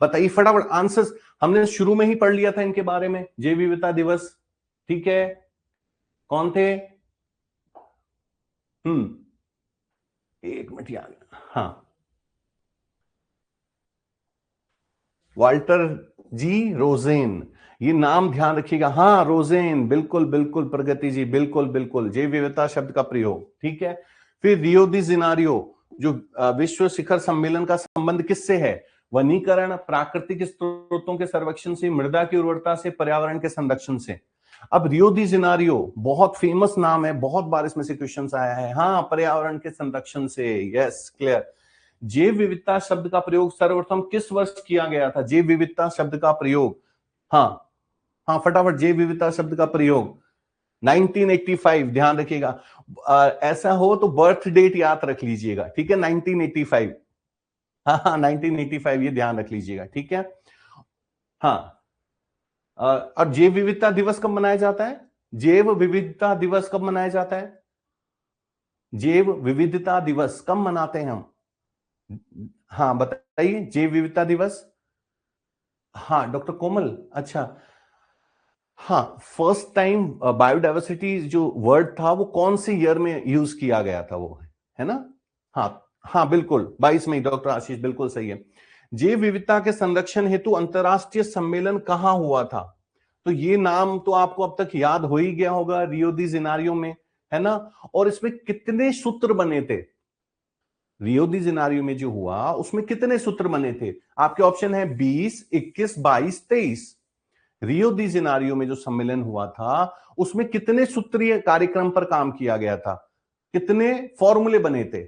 [SPEAKER 1] बताइए फटाफट आंसर्स, हमने शुरू में ही पढ़ लिया था इनके बारे में, जैव विविधता दिवस, ठीक है, कौन थे, एक मिनट याद, हाँ वाल्टर जी रोजेन, ये नाम ध्यान रखिएगा, हाँ रोजेन, बिल्कुल बिल्कुल प्रगति जी, बिल्कुल बिल्कुल जैव विविधता शब्द का प्रयोग, ठीक है। फिर रियो दी जेनेरियो, जो विश्व शिखर सम्मेलन का संबंध किससे है, वनीकरण, प्राकृतिक स्रोतों के संरक्षण से, मृदा की उर्वरता से, पर्यावरण के संरक्षण से। अब रियो दी जेनेरियो बहुत फेमस नाम है, बहुत बार इसमें से क्वेश्चन आया है, हाँ पर्यावरण के संरक्षण से, यस क्लियर। जैव विविधता शब्द का प्रयोग सर्वप्रथम किस वर्ष किया गया था, जैव विविधता शब्द का प्रयोग, हाँ हाँ फटाफट जैव विविधता शब्द का प्रयोग 1985, ध्यान रखिएगा, ऐसा हो तो बर्थ डेट याद रख लीजिएगा, ठीक है 1985, हाँ हाँ 1985 ये ध्यान रख लीजिएगा, ठीक है। हाँ और जैव विविधता दिवस कब मनाया जाता है, जैव विविधता दिवस कब मनाया जाता है, जैव विविधता दिवस कब मनाते हैं हम, हाँ बताइए जैव विविधता दिवस, हाँ डॉक्टर कोमल, अच्छा हाँ फर्स्ट टाइम बायोडाइवर्सिटी जो वर्ड था वो कौन से ईयर में यूज किया गया था वो, है ना, हाँ हाँ बिल्कुल 22 मई, डॉक्टर आशीष बिल्कुल सही है। जैव विविधता के संरक्षण हेतु अंतरराष्ट्रीय सम्मेलन कहाँ हुआ था, तो ये नाम तो आपको अब तक याद हो ही गया होगा, रियो दी जेनेरियो में, है ना। और इसमें कितने सूत्र बने थे, रियो दी जेनेरियो में जो हुआ उसमें कितने सूत्र बने थे, आपके ऑप्शन है 20, 21, 22, 23। रियो दी जेनेरियो में जो सम्मेलन हुआ था उसमें कितने सूत्रीय कार्यक्रम पर काम किया गया था, कितने फॉर्मूले बने थे,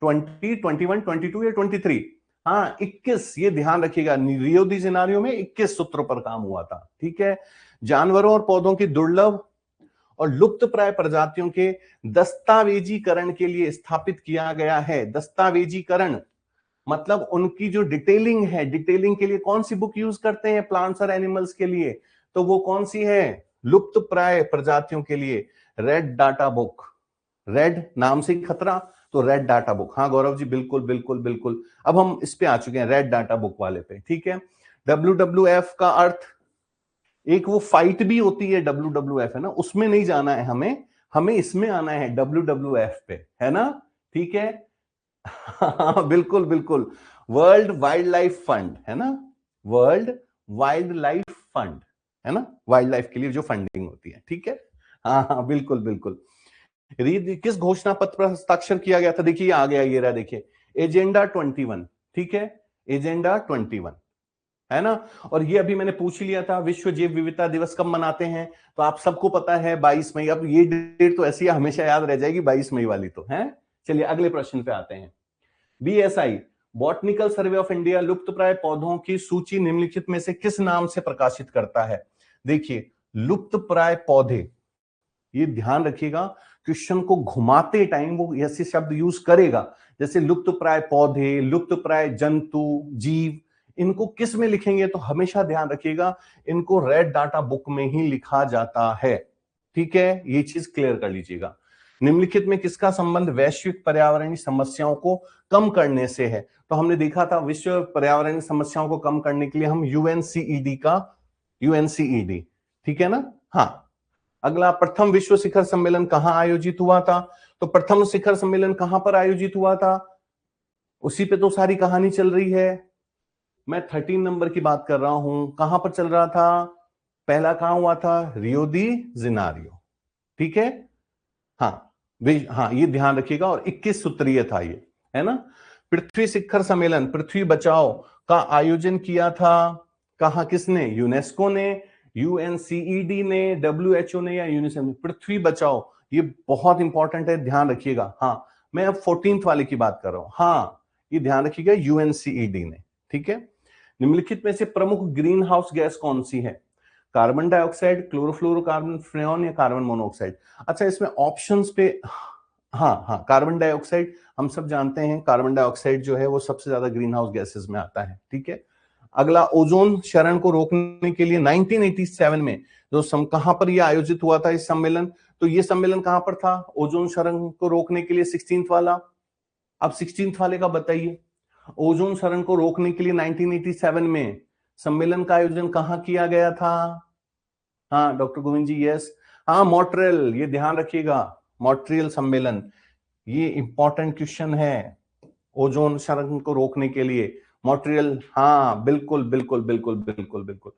[SPEAKER 1] 20, 21, 22 या 23, हाँ 21, ये ध्यान रखिएगा, रियो दी जेनेरियो में 21 सूत्रों पर काम हुआ था, ठीक है। जानवरों और पौधों की दुर्लभ और लुप्त प्राय प्रजातियों के दस्तावेजीकरण के लिए स्थापित किया गया है। दस्तावेजीकरण मतलब उनकी जो डिटेलिंग है, डिटेलिंग के लिए कौन सी बुक यूज करते हैं प्लांट्स और एनिमल्स के लिए, तो वो कौन सी है, लुप्त प्राय प्रजातियों के लिए रेड डाटा बुक। रेड नाम से खतरा, तो रेड डाटा बुक। हाँ गौरव जी, बिल्कुल बिल्कुल बिल्कुल, अब हम इस पे आ चुके हैं रेड डाटा बुक वाले पे, ठीक है। WWF का अर्थ, एक वो फाइट भी होती है WWF, है ना, उसमें नहीं जाना है हमें, हमें इसमें आना है WWF पे, है ना, ठीक है। हाँ, बिल्कुल बिल्कुल, वर्ल्ड वाइल्ड लाइफ फंड, है ना, वर्ल्ड वाइल्ड लाइफ फंड, है ना, वाइल्ड लाइफ के लिए जो फंडिंग होती है, ठीक है। हाँ हाँ बिल्कुल बिल्कुल। किस घोषणा पत्र पर हस्ताक्षर किया गया था, देखिए आ गया, ये रहा, देखिए एजेंडा 21, ठीक है, एजेंडा 21, है ना। और ये अभी मैंने पूछ लिया था, विश्व जैव विविधता दिवस कब मनाते हैं, तो आप सबको पता है 22 मई। अब ये डेट तो ऐसी हमेशा याद रह जाएगी, 22 मई वाली तो है। चलिए अगले प्रश्न पे आते हैं। BSI botanical survey of India लुप्तप्राय पौधों की सूची निम्नलिखित में से किस नाम से प्रकाशित करता है। देखिए लुप्तप्राय पौधे, ये ध्यान रखिएगा, क्वेश्चन को घुमाते टाइम वो ऐसे शब्द यूज करेगा, जैसे लुप्तप्राय पौधे, लुप्तप्राय जंतु, जीव, इनको किस में लिखेंगे, तो हमेशा ध्यान रखिएगा इनको रेड डाटा बुक में ही लिखा जाता है, ठीक है, ये चीज क्लियर कर लीजिएगा। निम्नलिखित में किसका संबंध वैश्विक पर्यावरणीय समस्याओं को कम करने से है, तो हमने देखा था विश्व पर्यावरणीय समस्याओं को कम करने के लिए हम यूएनसीईडी का, यूएनसीईडी, ठीक है ना। हाँ, अगला, प्रथम विश्व शिखर सम्मेलन कहां आयोजित हुआ था, तो प्रथम शिखर सम्मेलन कहां पर आयोजित हुआ था, उसी पे तो सारी कहानी चल रही है। मैं 13 नंबर की बात कर रहा हूं, कहां पर चल रहा था, पहला कहां हुआ था, रियो दी जेनेरियो, ठीक है। हाँ हाँ, ये ध्यान रखिएगा, और 21 सूत्रीय था ये, है ना। पृथ्वी शिखर सम्मेलन, पृथ्वी बचाओ का आयोजन किया था कहा, किसने, यूनेस्को ने, यूएनसीईडी ने, WHO ने, या यूनिसेफ ने। पृथ्वी बचाओ ये बहुत इंपॉर्टेंट है, ध्यान रखिएगा। हाँ, मैं अब 14th वाले की बात कर रहा हूं, हाँ ये ध्यान रखिएगा, यूएनसीईडी ने, ठीक है। निम्नलिखित में से प्रमुख ग्रीन हाउस गैस कौन सी है, कार्बन डाइऑक्साइड, क्लोरोफ्लोरोकार्बन, फ्रेन, या कार्बन मोनोऑक्साइड। अच्छा, इसमें ऑप्शंस पे, हाँ हाँ, कार्बन डाइऑक्साइड, हम सब जानते हैं कार्बन डाइऑक्साइड जो है वो सबसे ज्यादा ग्रीन हाउस गैसेस में आता है, ठीक है। अगला, ओजोन क्षरण को रोकने के लिए 1987 में जो कहां पर यह आयोजित हुआ था इस सम्मेलन, तो ये सम्मेलन कहां पर था, ओजोन क्षरण को रोकने के लिए 16th वाला। अब 16th वाले का बताइए, ओजोन क्षरण को रोकने के लिए 1987 में सम्मेलन का आयोजन कहां किया गया था। हाँ डॉक्टर गोविंद जी, यस, हाँ मॉन्ट्रियल, ये ध्यान रखिएगा, मॉन्ट्रियल सम्मेलन, ये इंपॉर्टेंट क्वेश्चन है, ओजोन क्षरण को रोकने के लिए मॉन्ट्रियल, हाँ बिल्कुल बिल्कुल बिल्कुल बिल्कुल बिल्कुल,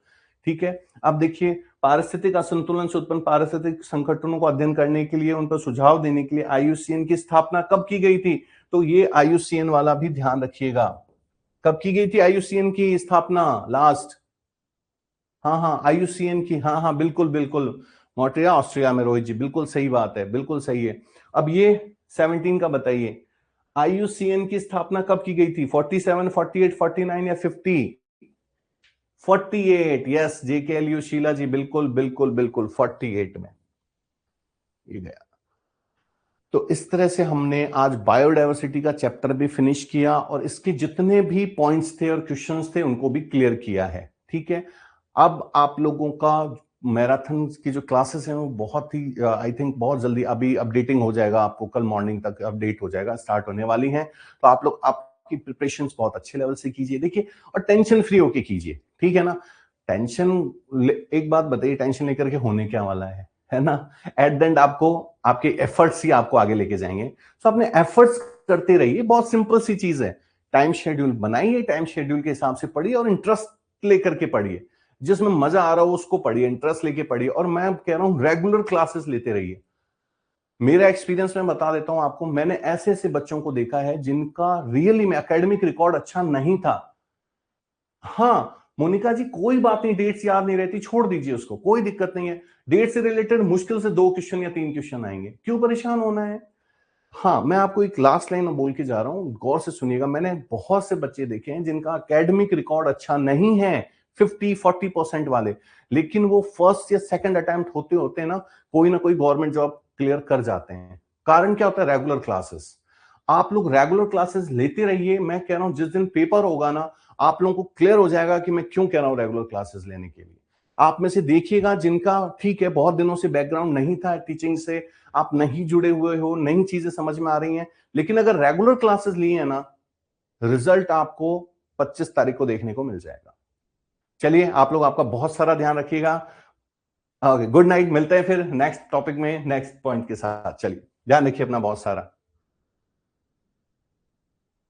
[SPEAKER 1] ठीक है। अब देखिए, पारिस्थितिक असंतुलन से उत्पन्न पारिस्थितिक संकटों को अध्ययन करने के लिए, उन पर सुझाव देने के लिए IUCN की स्थापना कब की गई थी, तो ये IUCN वाला भी ध्यान रखिएगा, कब की गई थी IUCN की स्थापना लास्ट, हाँ हाँ IUCN की, हाँ हाँ बिल्कुल बिल्कुल, मॉन्ट्रियल ऑस्ट्रिया में, रोहित जी बिल्कुल सही बात है, बिल्कुल सही है। अब ये 17 का बताइए, IUCN की स्थापना कब की गई थी, 47, 48, 49 या 50, 48, यस JKLU शीला जी, बिल्कुल बिल्कुल बिल्कुल 48 में ये गया। तो इस तरह से हमने आज बायोडायवर्सिटी का चैप्टर भी फिनिश किया, और इसके जितने भी पॉइंट्स थे और क्वेश्चंस थे उनको भी क्लियर किया है, ठीक है। अब आप लोगों का मैराथन की जो क्लासेस हैं वो बहुत ही आई थिंक बहुत जल्दी अभी अपडेटिंग हो जाएगा, आपको कल मॉर्निंग तक अपडेट हो जाएगा, स्टार्ट होने वाली हैं। तो आप लोग आपकी प्रिपरेशंस बहुत अच्छे लेवल से कीजिए, देखिए, और टेंशन फ्री होके कीजिए, ठीक है ना। टेंशन, एक बात बताइए, टेंशन लेकर के होने क्या वाला है ना। एट द एंड आपको आपके एफर्ट्स ही आपको आगे लेके जाएंगे, तो अपने एफर्ट्स करते रहिए, बहुत सिंपल सी चीज है। टाइम शेड्यूल बनाइए, टाइम शेड्यूल के हिसाब से पढ़िए, और इंटरेस्ट लेकर के पढ़िए, जिसमें मजा आ रहा हो उसको पढ़िए, इंटरेस्ट लेके पढ़िए, और मैं कह रहा हूं रेगुलर क्लासेस लेते रहिए। मेरा एक्सपीरियंस मैं बता देता हूं आपको, मैंने ऐसे ऐसे बच्चों को देखा है जिनका रियली में एकेडमिक रिकॉर्ड अच्छा नहीं था। हाँ मोनिका जी, कोई बात नहीं, डेट्स याद नहीं रहती, छोड़ दीजिए उसको, कोई दिक्कत नहीं है। डेट से रिलेटेड मुश्किल से 2 क्वेश्चन या 3 क्वेश्चन आएंगे, क्यों परेशान होना है। हाँ, मैं आपको एक लास्ट लाइन बोल के जा रहा हूं, गौर से सुनिएगा। मैंने बहुत से बच्चे देखे हैं जिनका एकेडमिक रिकॉर्ड अच्छा नहीं है, 50-40% वाले, लेकिन वो फर्स्ट या सेकंड अटेम्प्ट होते होते ना कोई गवर्नमेंट जॉब क्लियर कर जाते हैं। कारण क्या होता है? Regular classes. आप लोग रेगुलर क्लासेस लेते रहिए। मैं कह रहा हूं जिस दिन पेपर होगा ना, आप लोगों को क्लियर हो जाएगा कि मैं क्यों कह रहा हूं रेगुलर क्लासेस लेने के लिए। आप में से देखिएगा जिनका ठीक है बहुत दिनों से बैकग्राउंड नहीं था टीचिंग से, आप नहीं जुड़े हुए हो, नई चीजें समझ में आ रही हैं, लेकिन अगर रेगुलर क्लासेस लिए हैं ना, रिजल्ट आपको 25 तारीख को देखने को मिल जाएगा। चलिए, आप लोग आपका बहुत सारा ध्यान रखिएगा। Okay, good night. मिलते हैं फिर नेक्स्ट टॉपिक में नेक्स्ट पॉइंट के साथ। चलिए, ध्यान रखिए अपना बहुत सारा।